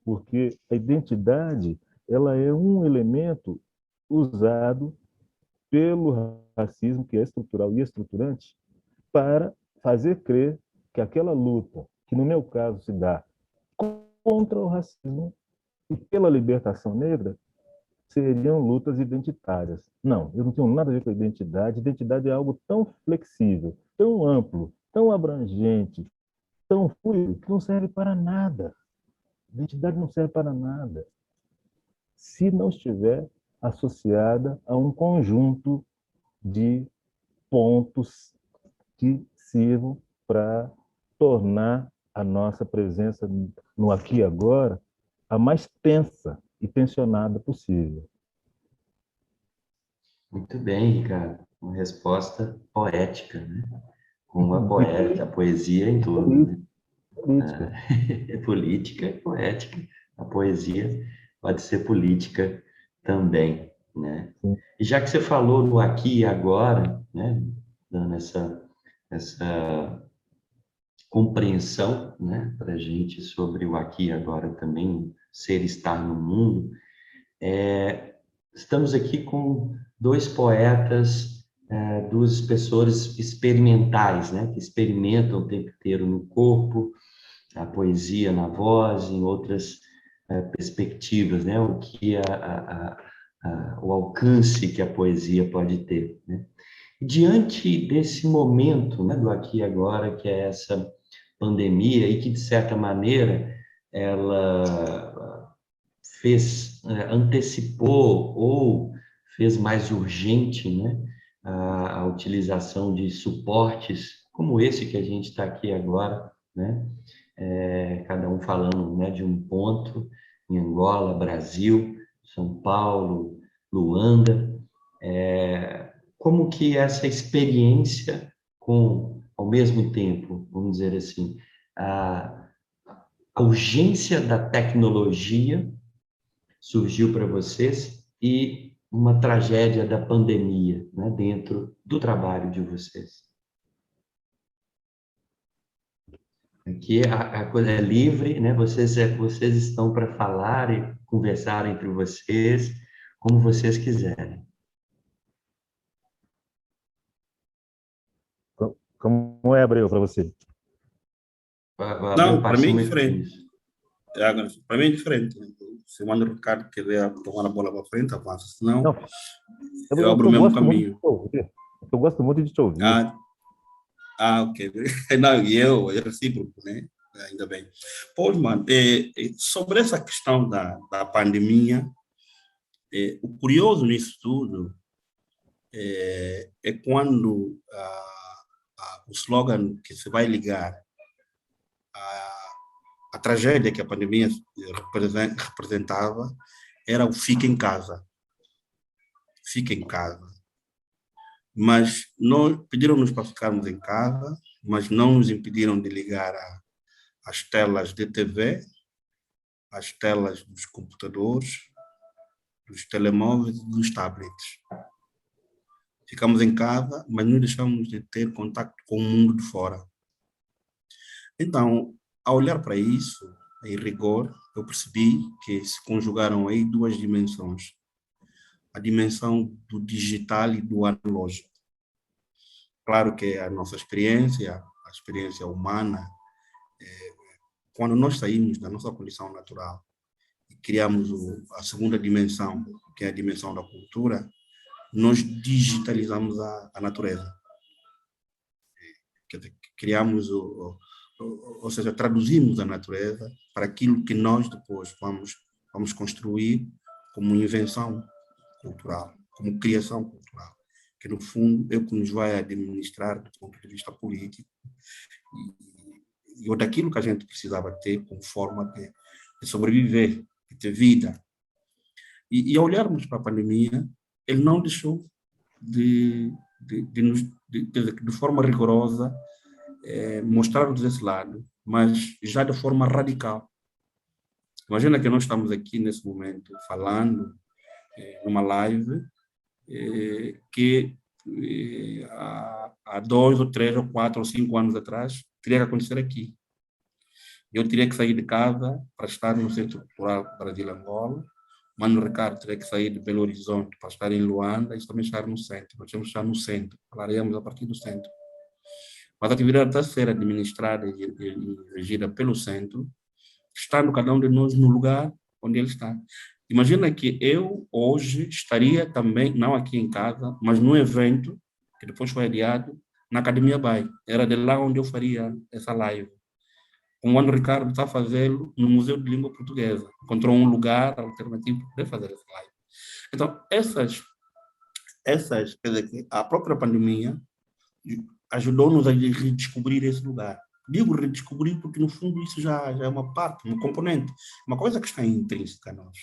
porque a identidade ela é um elemento usado pelo racismo, que é estrutural e estruturante, para fazer crer que aquela luta, que no meu caso se dá contra o racismo e pela libertação negra, seriam lutas identitárias. Não, eu não tenho nada a ver com a identidade. Identidade é algo tão flexível, tão amplo, tão abrangente, tão fluido, que não serve para nada. Identidade não serve para nada se não estiver associada a um conjunto de pontos que sirvam para tornar a nossa presença no aqui e agora a mais tensa e tensionada possível. Muito bem, Ricardo. Uma resposta poética, né? Com a poesia em tudo, né? Política. É política, é poética. A poesia pode ser política também, né? Sim. E já que você falou no aqui e agora, né? Dando essa compreensão, né? Para a gente sobre o aqui e agora também, ser estar no mundo, estamos aqui com dois poetas, duas espessores experimentais, né? Que experimentam o tempo inteiro no corpo, a poesia na voz, em outras perspectivas, né? O alcance que a poesia pode ter, né? Diante desse momento, né, do aqui e agora, que é essa pandemia, e que, de certa maneira, ela antecipou ou fez mais urgente, né, a utilização de suportes como esse que a gente está aqui agora, né, cada um falando, né, de um ponto, em Angola, Brasil, São Paulo, Luanda, como que essa experiência com, ao mesmo tempo, vamos dizer assim, a urgência da tecnologia surgiu para vocês e uma tragédia da pandemia, né, dentro do trabalho de vocês. Aqui a coisa é livre, né? Vocês estão para falar e conversar entre vocês, como vocês quiserem. Como é, Abreu, para você? Não, para mim é diferente. Para mim é diferente. Se o Mano Ricardo quer tomar a bola para frente, avança. Senão, não, eu abro o mesmo caminho. Eu gosto muito de te ouvir. Ok. Não, e eu é recíproco, né? Ainda bem. Pois, mano, sobre essa questão da pandemia, o curioso nisso tudo é quando o slogan que se vai ligar a tragédia que a pandemia representava era o fica em casa. Fica em casa. Mas pediram-nos para ficarmos em casa, mas não nos impediram de ligar as telas de TV, as telas dos computadores, dos telemóveis e dos tablets. Ficamos em casa, mas não deixamos de ter contato com o mundo de fora. Então, ao olhar para isso, em rigor, eu percebi que se conjugaram aí duas dimensões. A dimensão do digital e do analógico. Claro que a nossa experiência, a experiência humana, quando nós saímos da nossa condição natural e criamos a segunda dimensão, que é a dimensão da cultura, nós digitalizamos a natureza. Quer dizer, criamos, ou seja, traduzimos a natureza para aquilo que nós depois vamos construir como invenção cultural, como criação cultural, que no fundo é o que nos vai administrar do ponto de vista político e daquilo que a gente precisava ter como forma de sobreviver, de ter vida. E ao olharmos para a pandemia, ele não deixou de forma rigorosa mostrar-nos esse lado, mas já de forma radical. Imagina que nós estamos aqui nesse momento falando numa live que há 2 ou 3 ou 4 ou 5 anos atrás teria que acontecer aqui. Eu teria que sair de casa para estar no Centro Cultural Brasil-Angola. Mano Ricardo teria que sair de Belo Horizonte para estar em Luanda e também estar no centro. Nós temos que estar no centro, falaremos a partir do centro. Mas a atividade está a ser administrada e regida pelo centro, estando cada um de nós no lugar onde ele está. Imagina que eu hoje estaria também, não aqui em casa, mas num evento que depois foi adiado, na Academia Bay. Era de lá onde eu faria essa live. O Mano Ricardo está a fazê-lo no Museu de Língua Portuguesa. Encontrou um lugar alternativo para poder fazer essa live. Então, quer dizer, a própria pandemia ajudou-nos a redescobrir esse lugar. Digo redescobrir porque, no fundo, isso já é uma parte, uma componente, uma coisa que está intrínseca a nós.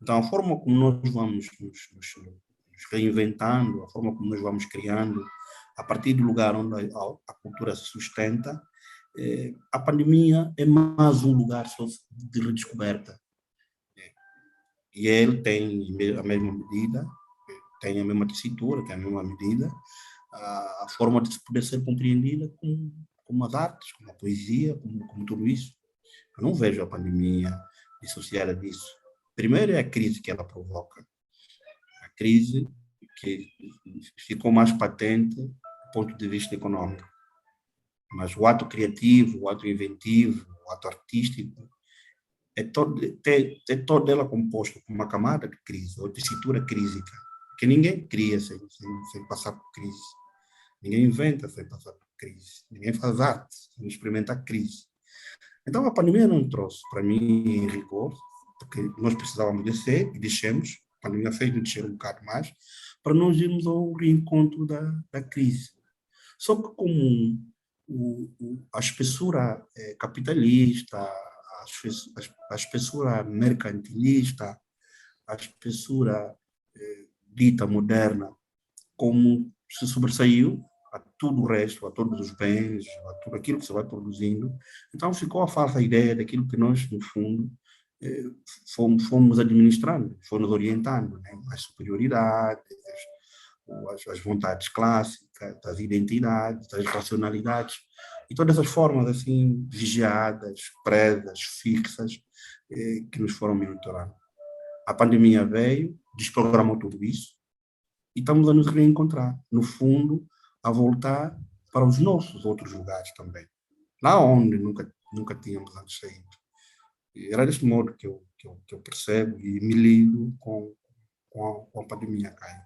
Então, a forma como nós vamos nos reinventando, a forma como nós vamos criando, a partir do lugar onde a cultura se sustenta, a pandemia é mais um lugar só de redescoberta. E ele tem a mesma medida, tem a mesma tessitura, tem a mesma medida, a forma de poder ser compreendida como as artes, como a poesia, como tudo isso. Eu não vejo a pandemia dissociada disso. Primeiro é a crise que ela provoca. A crise que ficou mais patente do ponto de vista econômico. Mas o ato criativo, o ato inventivo, o ato artístico, é todo ela composto por uma camada de crise, ou tessitura crísica. Porque ninguém cria sem passar por crise. Ninguém inventa sem passar por crise. Ninguém faz arte sem experimentar crise. Então, a pandemia não trouxe, para mim, em rigor, porque nós precisávamos descer e descemos. A pandemia fez-nos descer um bocado mais, para nós irmos ao reencontro da crise. Só que como a espessura capitalista, a espessura mercantilista, a espessura dita moderna, como se sobressaiu a tudo o resto, a todos os bens, a tudo aquilo que se vai produzindo, então ficou a falsa ideia daquilo que nós, no fundo, fomos administrando, fomos orientando, né? As superioridades, as vontades clássicas, as identidades, as racionalidades, e todas as formas assim vigiadas, presas, fixas, que nos foram monitorando. A pandemia veio, desprogramou tudo isso, e estamos a nos reencontrar, no fundo, a voltar para os nossos outros lugares também, lá onde nunca tínhamos antes saído. E era deste modo que eu percebo e me lido com a pandemia, Caio.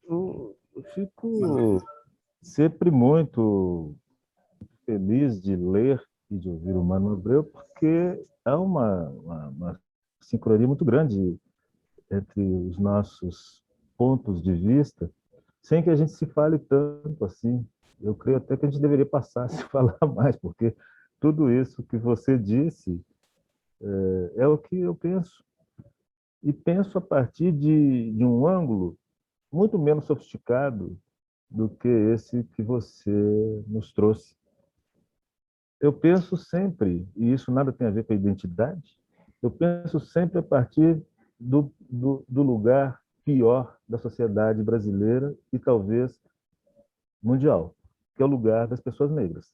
Eu fico sempre muito feliz de ler e de ouvir o Mano Abreu, porque há uma sincronia muito grande entre os nossos pontos de vista, sem que a gente se fale tanto assim. Eu creio até que a gente deveria passar a se falar mais, porque tudo isso que você disse é o que eu penso. E penso a partir de um ângulo muito menos sofisticado do que esse que você nos trouxe. Eu penso sempre, e isso nada tem a ver com a identidade, eu penso sempre a partir do lugar pior da sociedade brasileira e talvez mundial, que é o lugar das pessoas negras.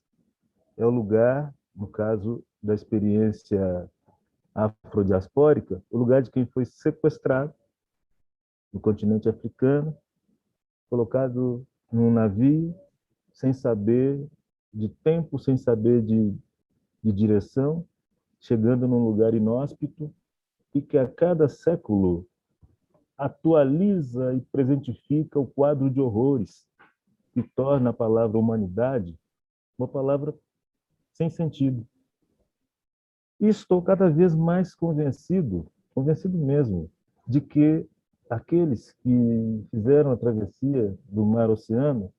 É o lugar, no caso da experiência afrodiaspórica, o lugar de quem foi sequestrado no continente africano, colocado num navio, sem saber de tempo, sem saber de direção, chegando num lugar inóspito e que a cada século atualiza e presentifica o quadro de horrores que torna a palavra humanidade uma palavra sem sentido. E estou cada vez mais convencido mesmo, de que aqueles que fizeram a travessia do mar-oceano,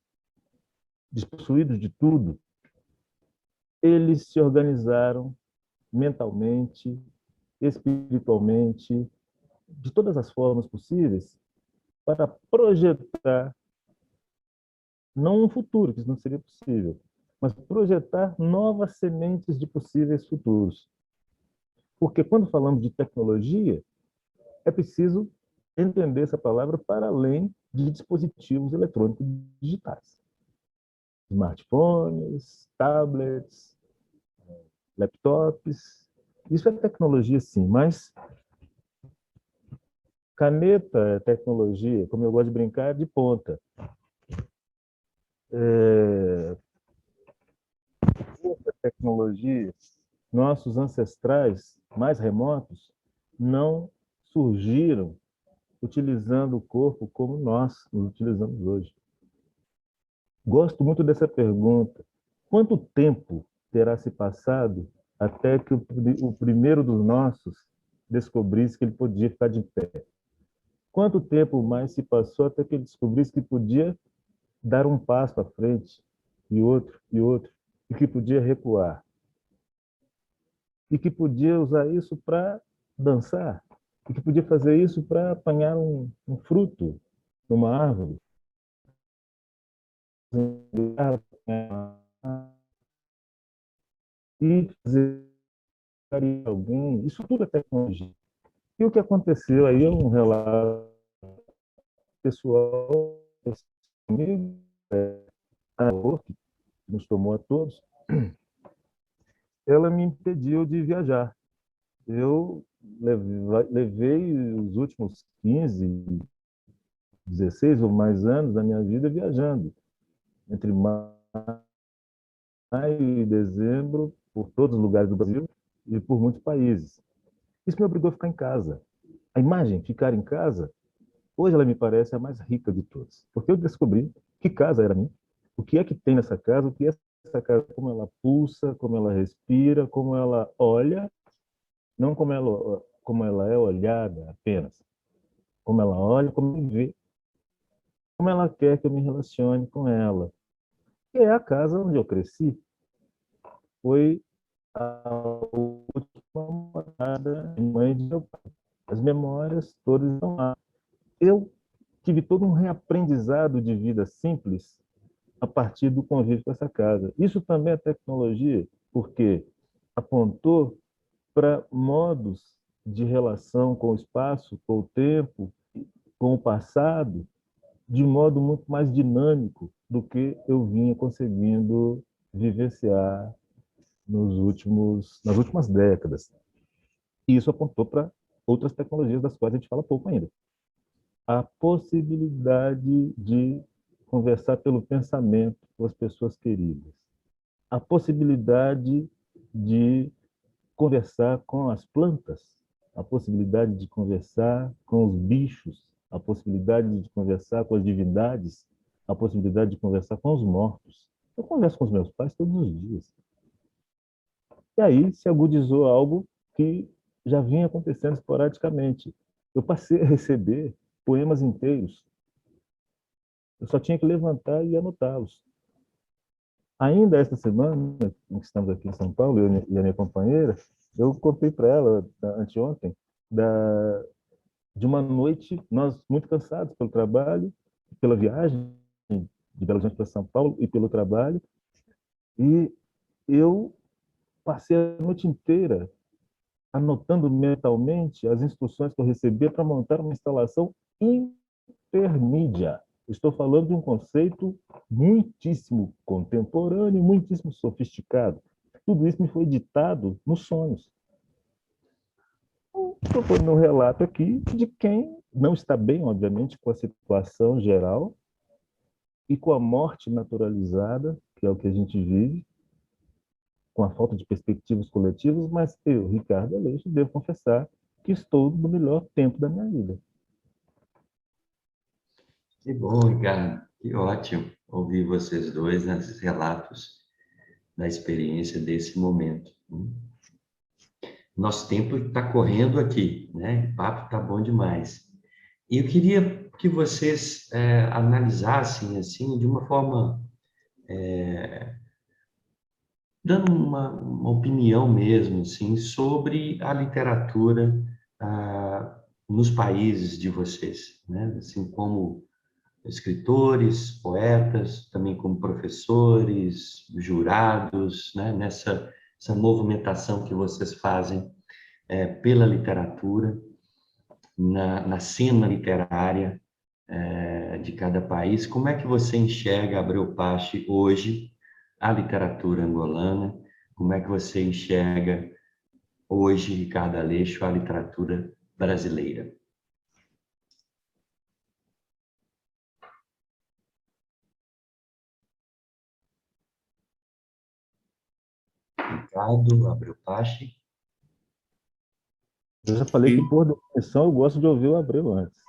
despossuídos de tudo, eles se organizaram mentalmente, espiritualmente, de todas as formas possíveis, para projetar, não um futuro, que isso não seria possível, mas projetar novas sementes de possíveis futuros. Porque quando falamos de tecnologia, é preciso entender essa palavra para além de dispositivos eletrônicos digitais. Smartphones, tablets, laptops, isso é tecnologia sim, mas caneta é tecnologia, como eu gosto de brincar, de ponta. Essa tecnologia, nossos ancestrais mais remotos não surgiram utilizando o corpo como nós nos utilizamos hoje. Gosto muito dessa pergunta. Quanto tempo terá se passado até que o primeiro dos nossos descobrisse que ele podia ficar de pé? Quanto tempo mais se passou até que ele descobrisse que podia dar um passo à frente, e outro, e que podia recuar? E que podia usar isso para dançar? E que podia fazer isso para apanhar um fruto numa árvore? E fazer alguém, isso tudo é tecnologia. E o que aconteceu aí é um relato pessoal comigo, a dor que nos tomou a todos, ela me impediu de viajar. Eu levei os últimos 15, 16 ou mais anos da minha vida viajando, entre maio e dezembro, por todos os lugares do Brasil e por muitos países. Isso me obrigou a ficar em casa. a imagem ficar em casa, hoje ela me parece a mais rica de todas, porque eu descobri que casa era minha, o que é que tem nessa casa, o que é essa casa, como ela pulsa, como ela respira, como ela olha, não como ela é olhada apenas, como ela olha, como me vê, como ela quer que eu me relacione com ela. E é a casa onde eu cresci. Foi a última morada de mãe de meu pai. As memórias todas estão lá. Eu tive todo um reaprendizado de vida simples a partir do convívio com essa casa. Isso também é tecnologia, porque apontou para modos de relação com o espaço, com o tempo, com o passado, de modo muito mais dinâmico do que eu vinha conseguindo vivenciar nas últimas décadas. E isso apontou para outras tecnologias das quais a gente fala pouco ainda. A possibilidade de conversar pelo pensamento com as pessoas queridas. A possibilidade de conversar com as plantas, a possibilidade de conversar com os bichos, a possibilidade de conversar com as divindades, a possibilidade de conversar com os mortos. Eu converso com os meus pais todos os dias. E aí se agudizou algo que já vinha acontecendo esporadicamente. Eu passei a receber poemas inteiros. Eu só tinha que levantar e anotá-los. Ainda esta semana, em que estamos aqui em São Paulo, eu e a minha companheira, eu contei para ela, anteontem, de uma noite, nós muito cansados pelo trabalho, pela viagem de Belo Horizonte para São Paulo e pelo trabalho, e eu passei a noite inteira anotando mentalmente as instruções que eu recebia para montar uma instalação intermídia. Estou falando de um conceito muitíssimo contemporâneo, muitíssimo sofisticado. Tudo isso me foi ditado nos sonhos. Estou fazendo um relato aqui de quem não está bem, obviamente, com a situação geral e com a morte naturalizada, que é o que a gente vive, com a falta de perspectivas coletivas, mas eu, Ricardo Aleixo, devo confessar que estou no melhor tempo da minha vida. Que bom, Ricardo. Que ótimo ouvir vocês dois nesses relatos da experiência desse momento. Nosso tempo está correndo aqui, né? O papo está bom demais. E eu queria que vocês analisassem, assim, de uma forma, dando uma opinião mesmo, assim, sobre a literatura nos países de vocês, né? Assim, como escritores, poetas, também como professores, jurados, né? Essa movimentação que vocês fazem pela literatura, na cena literária de cada país. Como é que você enxerga, Abreu Pache, hoje, a literatura angolana? Como é que você enxerga hoje, Ricardo Aleixo, a literatura brasileira? Ricardo, Abreu Pache. Eu já falei que, por definição, eu gosto de ouvir o Abreu antes.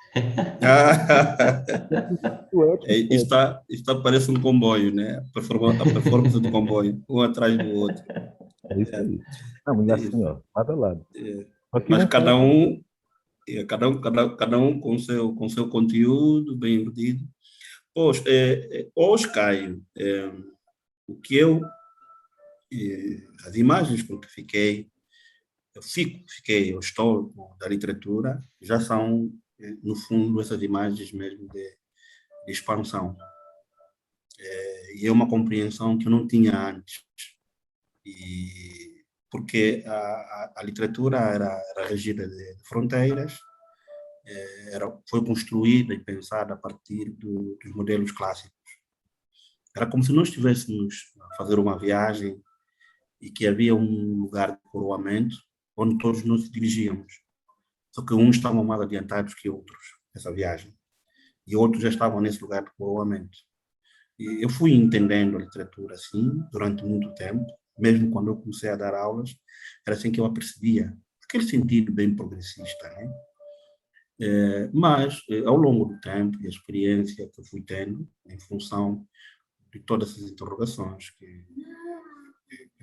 Está parece um comboio, né? A performance do comboio, um atrás do outro. É isso aí. Não, e assim, ó, lado a lado. Mas cada um com seu conteúdo bem entendido. Hoje, Caio, o que as imagens com que eu estou da literatura, já são, no fundo, essas imagens mesmo de expansão. E é uma compreensão que eu não tinha antes. Porque a literatura era regida de fronteiras, foi construída e pensada a partir dos modelos clássicos. Era como se nós estivéssemos a fazer uma viagem e que havia um lugar de coroamento onde todos nos dirigíamos. Só que uns estavam mais adiantados que outros nessa viagem. E outros já estavam nesse lugar de coroamento. E eu fui entendendo a literatura assim durante muito tempo, mesmo quando eu comecei a dar aulas, era assim que eu a percebia. Aquele sentido bem progressista, né? Mas, ao longo do tempo e a experiência que fui tendo, em função de todas essas interrogações, que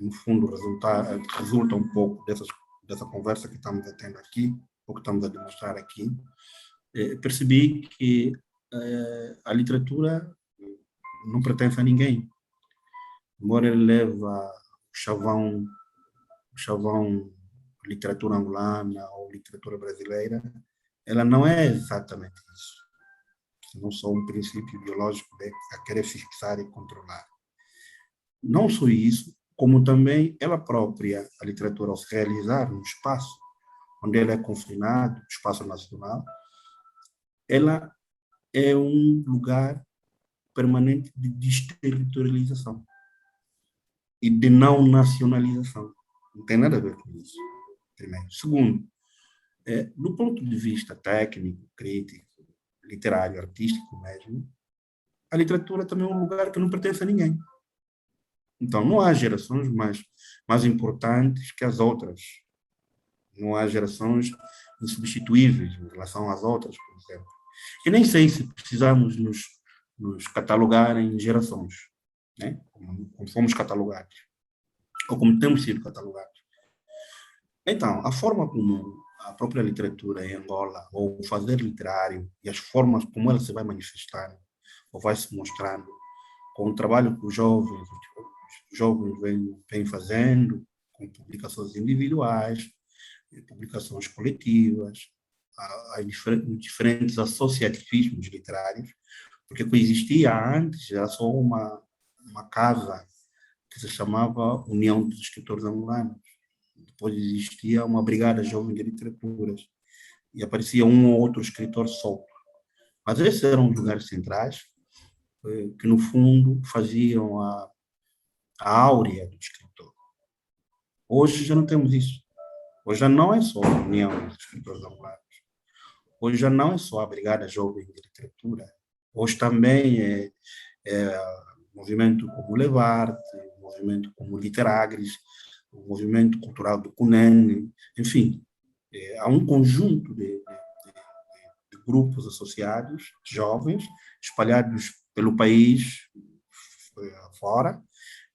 no fundo resulta um pouco dessa conversa que estamos a tendo aqui, ou que estamos a demonstrar aqui, percebi que a literatura não pertence a ninguém. Embora ele leve o chavão literatura angolana ou literatura brasileira, ela não é exatamente isso. Não só um princípio biológico a querer fixar e controlar. Não só isso, como também ela própria, a literatura, ao se realizar no espaço onde ela é confinada, espaço nacional, ela é um lugar permanente de desterritorialização e de não nacionalização. Não tem nada a ver com isso, primeiro. Segundo, do ponto de vista técnico, crítico, literário, artístico mesmo, a literatura também é um lugar que não pertence a ninguém. Então, não há gerações mais importantes que as outras. Não há gerações insubstituíveis em relação às outras, por exemplo. E nem sei se precisamos nos catalogar em gerações, né? Como fomos catalogados, ou como temos sido catalogados. Então, a forma como a própria literatura em Angola, ou o fazer literário, e as formas como ela se vai manifestando, ou vai se mostrando, com o trabalho que os jovens vêm fazendo, com publicações individuais, publicações coletivas, há diferentes associativismos literários, porque o que existia antes era só uma casa que se chamava União dos Escritores Angolanos. Depois existia uma brigada jovem de literaturas e aparecia um ou outro escritor solto. Mas esses eram os lugares centrais que, no fundo, faziam a áurea do escritor. Hoje já não temos isso. Hoje já não é só a União dos Escritores Angolanos. Hoje já não é só a Brigada Jovem de Literatura. Hoje também é movimento como o Levarte, o movimento como o Literagres, o movimento cultural do CUNEN, enfim, há um conjunto de grupos associados, jovens, espalhados pelo país fora,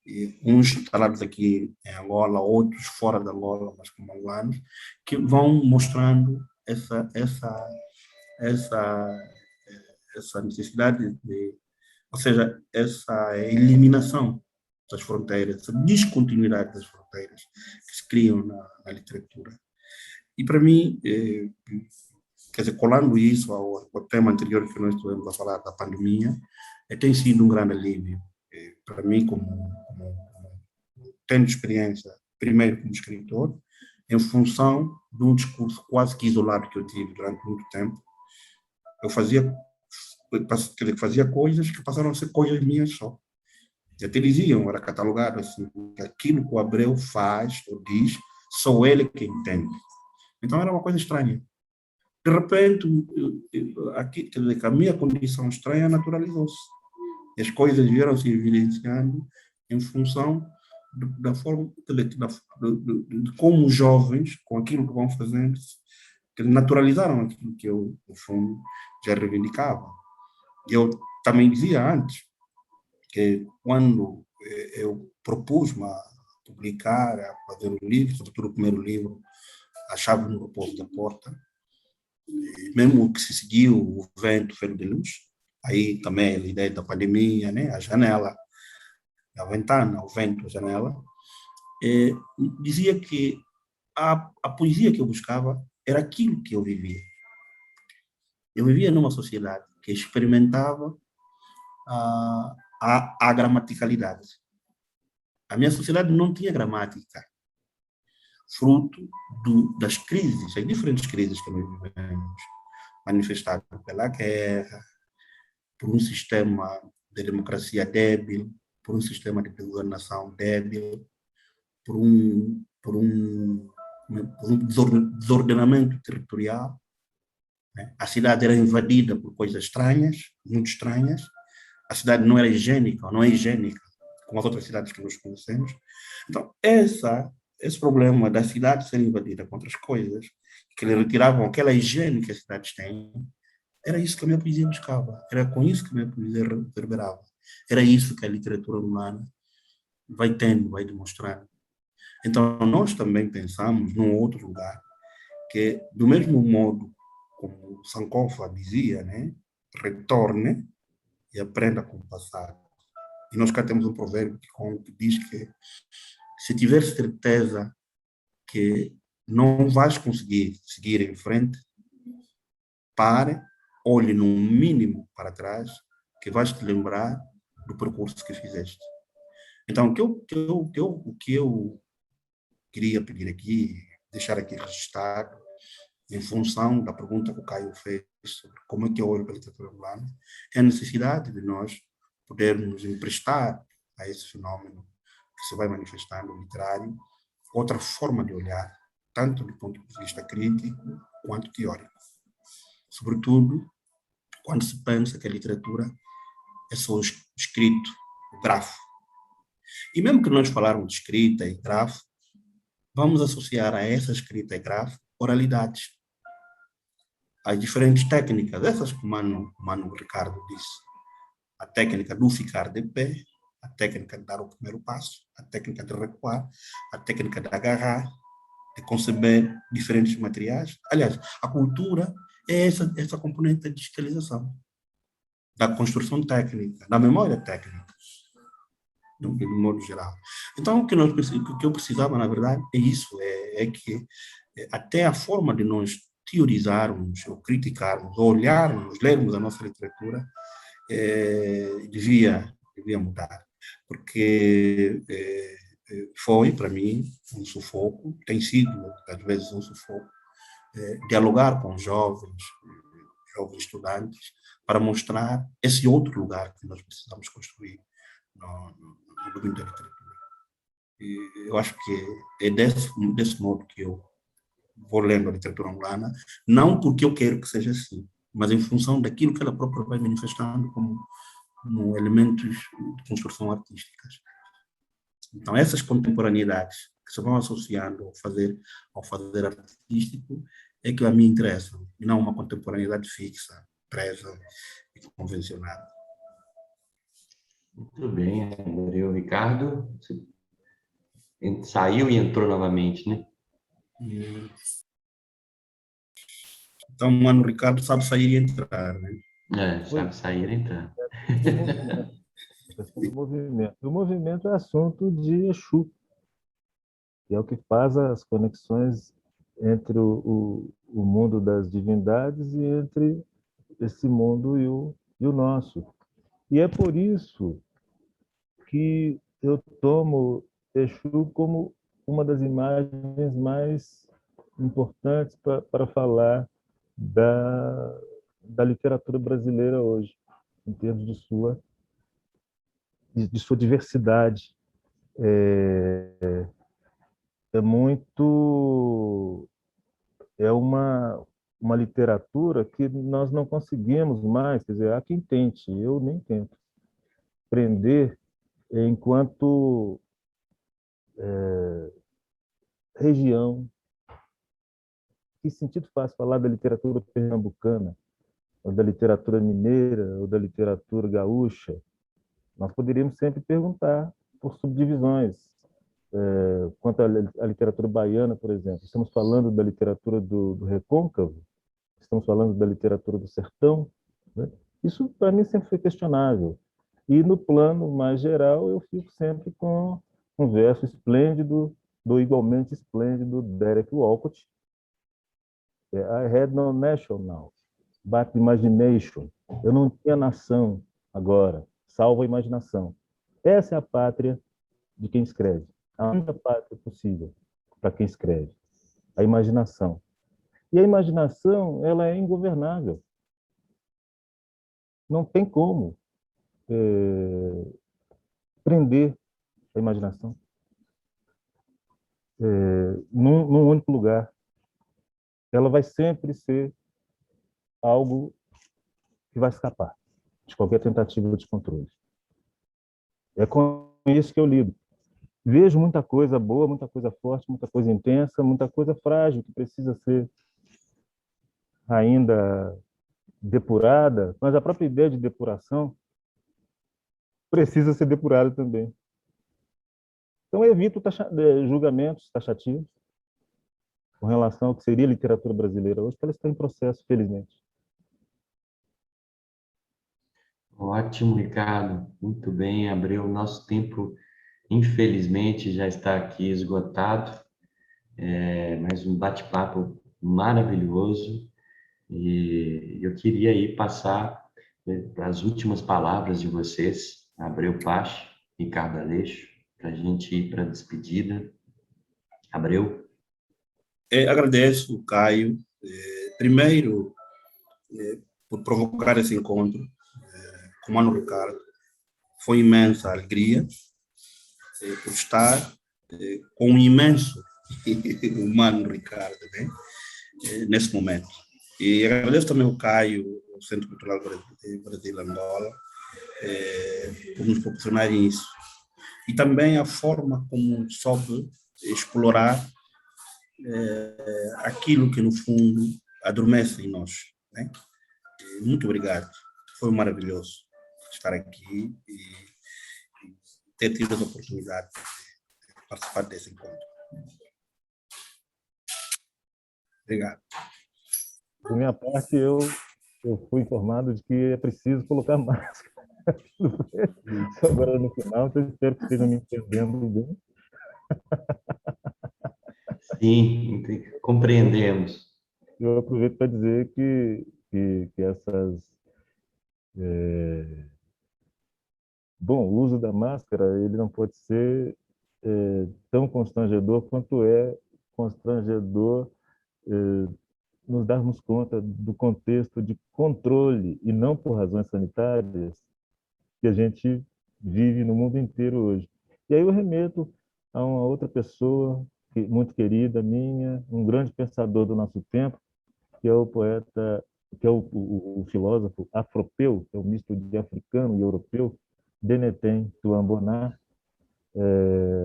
e uns instalados aqui em Angola, outros fora da Angola, mas como angolanos, que vão mostrando essa necessidade ou seja, essa eliminação das fronteiras, essa descontinuidade das fronteiras que se criam na literatura. E para mim, quer dizer, colando isso ao tema anterior que nós estivemos a falar da pandemia, tem sido um grande alívio. Para mim, como tendo experiência, primeiro como escritor, em função de um discurso quase que isolado que eu tive durante muito tempo, eu fazia coisas que passaram a ser coisas minhas só. E até diziam, era catalogado assim, que aquilo que o Abreu faz ou diz, só ele que entende. Então era uma coisa estranha. De repente, aqui, quer dizer, que a minha condição estranha naturalizou-se. E as coisas vieram se evidenciando em função da forma, de como os jovens, com aquilo que vão fazendo, que naturalizaram aquilo que eu, no fundo, já reivindicava. Eu também dizia antes que quando eu propus-me a publicar, a fazer um livro, sobretudo o primeiro livro, A Chave no Repouso da Porta, mesmo que se seguiu o vento feito de luz, aí também a ideia da pandemia, né, a janela, a ventana, o vento, a janela, dizia que a poesia que eu buscava era aquilo que eu vivia. Eu vivia numa sociedade que experimentava a gramaticalidade. A minha sociedade não tinha gramática, fruto das crises, as diferentes crises que nós vivemos, manifestadas pela guerra, por um sistema de democracia débil, por um sistema de governação débil, por um desordenamento territorial. A cidade era invadida por coisas estranhas, muito estranhas. A cidade não era higiênica, não é higiênica, como as outras cidades que nós conhecemos. Então, esse problema da cidade ser invadida com outras coisas, que lhe retiravam aquela higiene que as cidades têm, era isso que a minha poesia buscava, era com isso que a minha poesia reverberava. Era isso que a literatura humana vai tendo, vai demonstrando. Então, nós também pensamos num outro lugar, que do mesmo modo como Sankofa dizia, né? Retorne e aprenda com o passado. E nós cá temos um provérbio que diz que se tiver certeza que não vais conseguir seguir em frente, pare, olhe no mínimo para trás, que vais te lembrar do percurso que fizeste. Então, o que eu queria pedir aqui, deixar aqui registrado, em função da pergunta que o Caio fez sobre como é que eu olho para a literatura angolana, é a necessidade de nós podermos emprestar a esse fenômeno que se vai manifestando literário outra forma de olhar, tanto do ponto de vista crítico quanto teórico. Sobretudo, quando se pensa que a literatura é só o escrito, o grafo. E mesmo que nós falarmos de escrita e grafo, vamos associar a essa escrita e grafo oralidades. As diferentes técnicas, essas que o Mano Ricardo disse. A técnica do ficar de pé, a técnica de dar o primeiro passo, a técnica de recuar, a técnica de agarrar, de conceber diferentes materiais. Aliás, a cultura é essa componente da digitalização, da construção técnica, da memória técnica, de modo geral. Então, o que eu precisava, na verdade, é isso, é que até a forma de nós teorizarmos, ou criticarmos, ou olharmos, lermos a nossa literatura, devia mudar, porque foi, para mim, um sufoco, tem sido, às vezes, um sufoco, dialogar com jovens estudantes, para mostrar esse outro lugar que nós precisamos construir no domínio da literatura. E eu acho que é desse modo que eu vou lendo a literatura angolana, não porque eu quero que seja assim, mas em função daquilo que ela própria vai manifestando como elementos de construção artísticas. Então, essas contemporaneidades que se vão associando ao fazer artístico é que a mim interessam, e não uma contemporaneidade fixa, presa e convencionada. Muito bem, André. O Ricardo saiu e entrou novamente, né? Então, o Mano Ricardo sabe sair e entrar, né? Sabe sair e entrar. O movimento. O movimento é assunto de Exu, que é o que faz as conexões entre o mundo das divindades e entre esse mundo e o nosso. E é por isso que eu tomo Exu como uma das imagens mais importantes para falar da literatura brasileira hoje, em termos de sua diversidade. É uma literatura que nós não conseguimos mais, quer dizer, há quem tente, eu nem tento, prender enquanto região. Que sentido faz falar da literatura pernambucana, ou da literatura mineira, ou da literatura gaúcha? Nós poderíamos sempre perguntar por subdivisões. Quanto à literatura baiana, por exemplo, estamos falando da literatura do recôncavo, estamos falando da literatura do sertão, né? Isso, para mim, sempre foi questionável. E, no plano mais geral, eu fico sempre com um verso esplêndido, do igualmente esplêndido Derek Walcott, I had no national, but imagination. Eu não tinha nação agora, salvo a imaginação. Essa é a pátria de quem escreve. A única pátria possível para quem escreve. A imaginação. E a imaginação, ela é ingovernável. Não tem como prender a imaginação num único lugar. Ela vai sempre ser algo que vai escapar de qualquer tentativa de controle. É com isso que eu lido. Vejo muita coisa boa, muita coisa forte, muita coisa intensa, muita coisa frágil que precisa ser ainda depurada, mas a própria ideia de depuração precisa ser depurada também. Então, eu evito julgamentos taxativos com relação ao que seria a literatura brasileira hoje, que ela está em processo, felizmente. Ótimo, Ricardo. Muito bem, Abreu. Nosso tempo, infelizmente, já está aqui esgotado. Mais um bate-papo maravilhoso. E eu queria aí passar para as últimas palavras de vocês, Abreu Pache, Ricardo Aleixo, para a gente ir para a despedida. Abreu? Agradeço, Caio, primeiro, por provocar esse encontro com o Mano Ricardo. Foi imensa a alegria por estar com um imenso Mano Ricardo, né? Nesse momento. E agradeço também ao Caio, o Centro Cultural Brasil-Angola, por nos proporcionar isso. E também a forma como soube explorar aquilo que, no fundo, adormece em nós. Né? Muito obrigado. Foi maravilhoso estar aqui e ter tido a oportunidade de participar desse encontro. Obrigado. Da minha parte, eu fui informado de que é preciso colocar máscara. Agora, no final, eu espero que estejam me entendendo bem. Sim, compreendemos. Eu aproveito para dizer que essas... Bom, o uso da máscara ele não pode ser tão constrangedor quanto é constrangedor nos darmos conta do contexto de controle, e não por razões sanitárias, que a gente vive no mundo inteiro hoje. E aí eu remeto a uma outra pessoa muito querida minha, um grande pensador do nosso tempo, que é o poeta, que é o filósofo afropeu, que é o misto de africano e europeu, Denetem Tuamboná,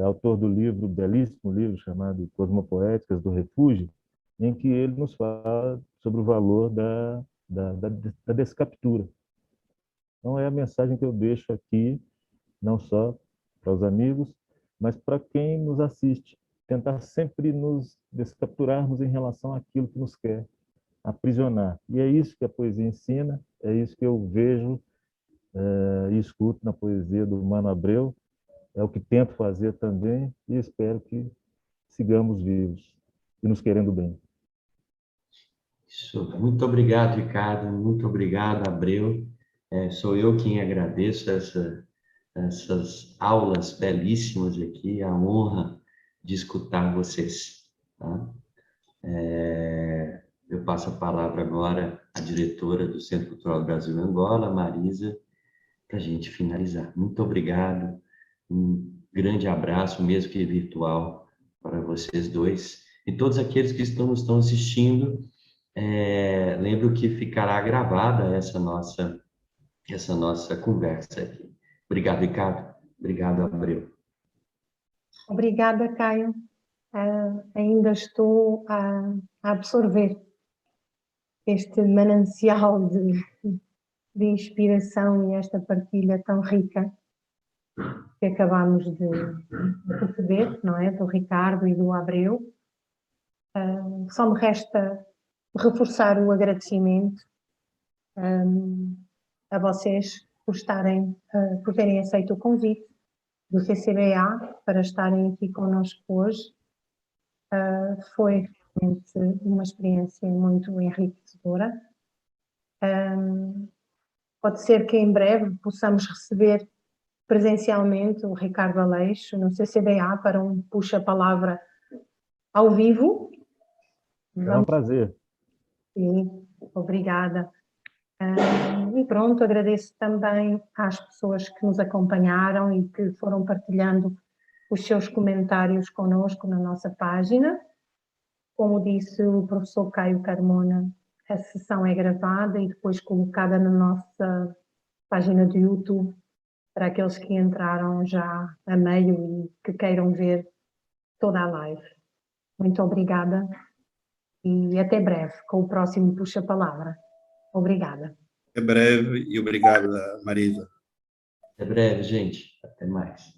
autor do livro, belíssimo livro chamado Cosmopoéticas do Refúgio, em que ele nos fala sobre o valor da descaptura. Então, é a mensagem que eu deixo aqui, não só para os amigos, mas para quem nos assiste. Tentar sempre nos descapturarmos em relação àquilo que nos quer aprisionar. E é isso que a poesia ensina, é isso que eu vejo e escuto na poesia do Mano Abreu, é o que tento fazer também e espero que sigamos vivos e nos querendo bem. Isso. Muito obrigado, Ricardo. Muito obrigado, Abreu. Sou eu quem agradeço essas aulas belíssimas aqui, a honra de escutar vocês. Tá? Eu passo a palavra agora à diretora do Centro Cultural Brasil Angola, Marisa, para a gente finalizar. Muito obrigado, um grande abraço, mesmo que virtual, para vocês dois. E todos aqueles que nos estão assistindo, lembro que ficará gravada essa nossa conversa aqui. Obrigado, Ricardo. Obrigado, Abreu. Obrigada, Caio. Ainda estou a absorver este manancial de inspiração e esta partilha tão rica que acabamos de receber, não é? Do Ricardo e do Abreu. Só me resta reforçar o agradecimento a vocês por terem aceito o convite do CCBA para estarem aqui connosco hoje. Foi realmente uma experiência muito enriquecedora. Pode ser que em breve possamos receber presencialmente o Ricardo Aleixo no CCBA para um puxa-palavra ao vivo. É um prazer. Sim, obrigada. E pronto, agradeço também às pessoas que nos acompanharam e que foram partilhando os seus comentários connosco na nossa página. Como disse o professor Caio Carmona, a sessão é gravada e depois colocada na nossa página do YouTube para aqueles que entraram já a meio e que queiram ver toda a live. Muito obrigada e até breve com o próximo Puxa Palavra. Obrigada. Até breve e obrigado, Marisa. Até breve, gente. Até mais.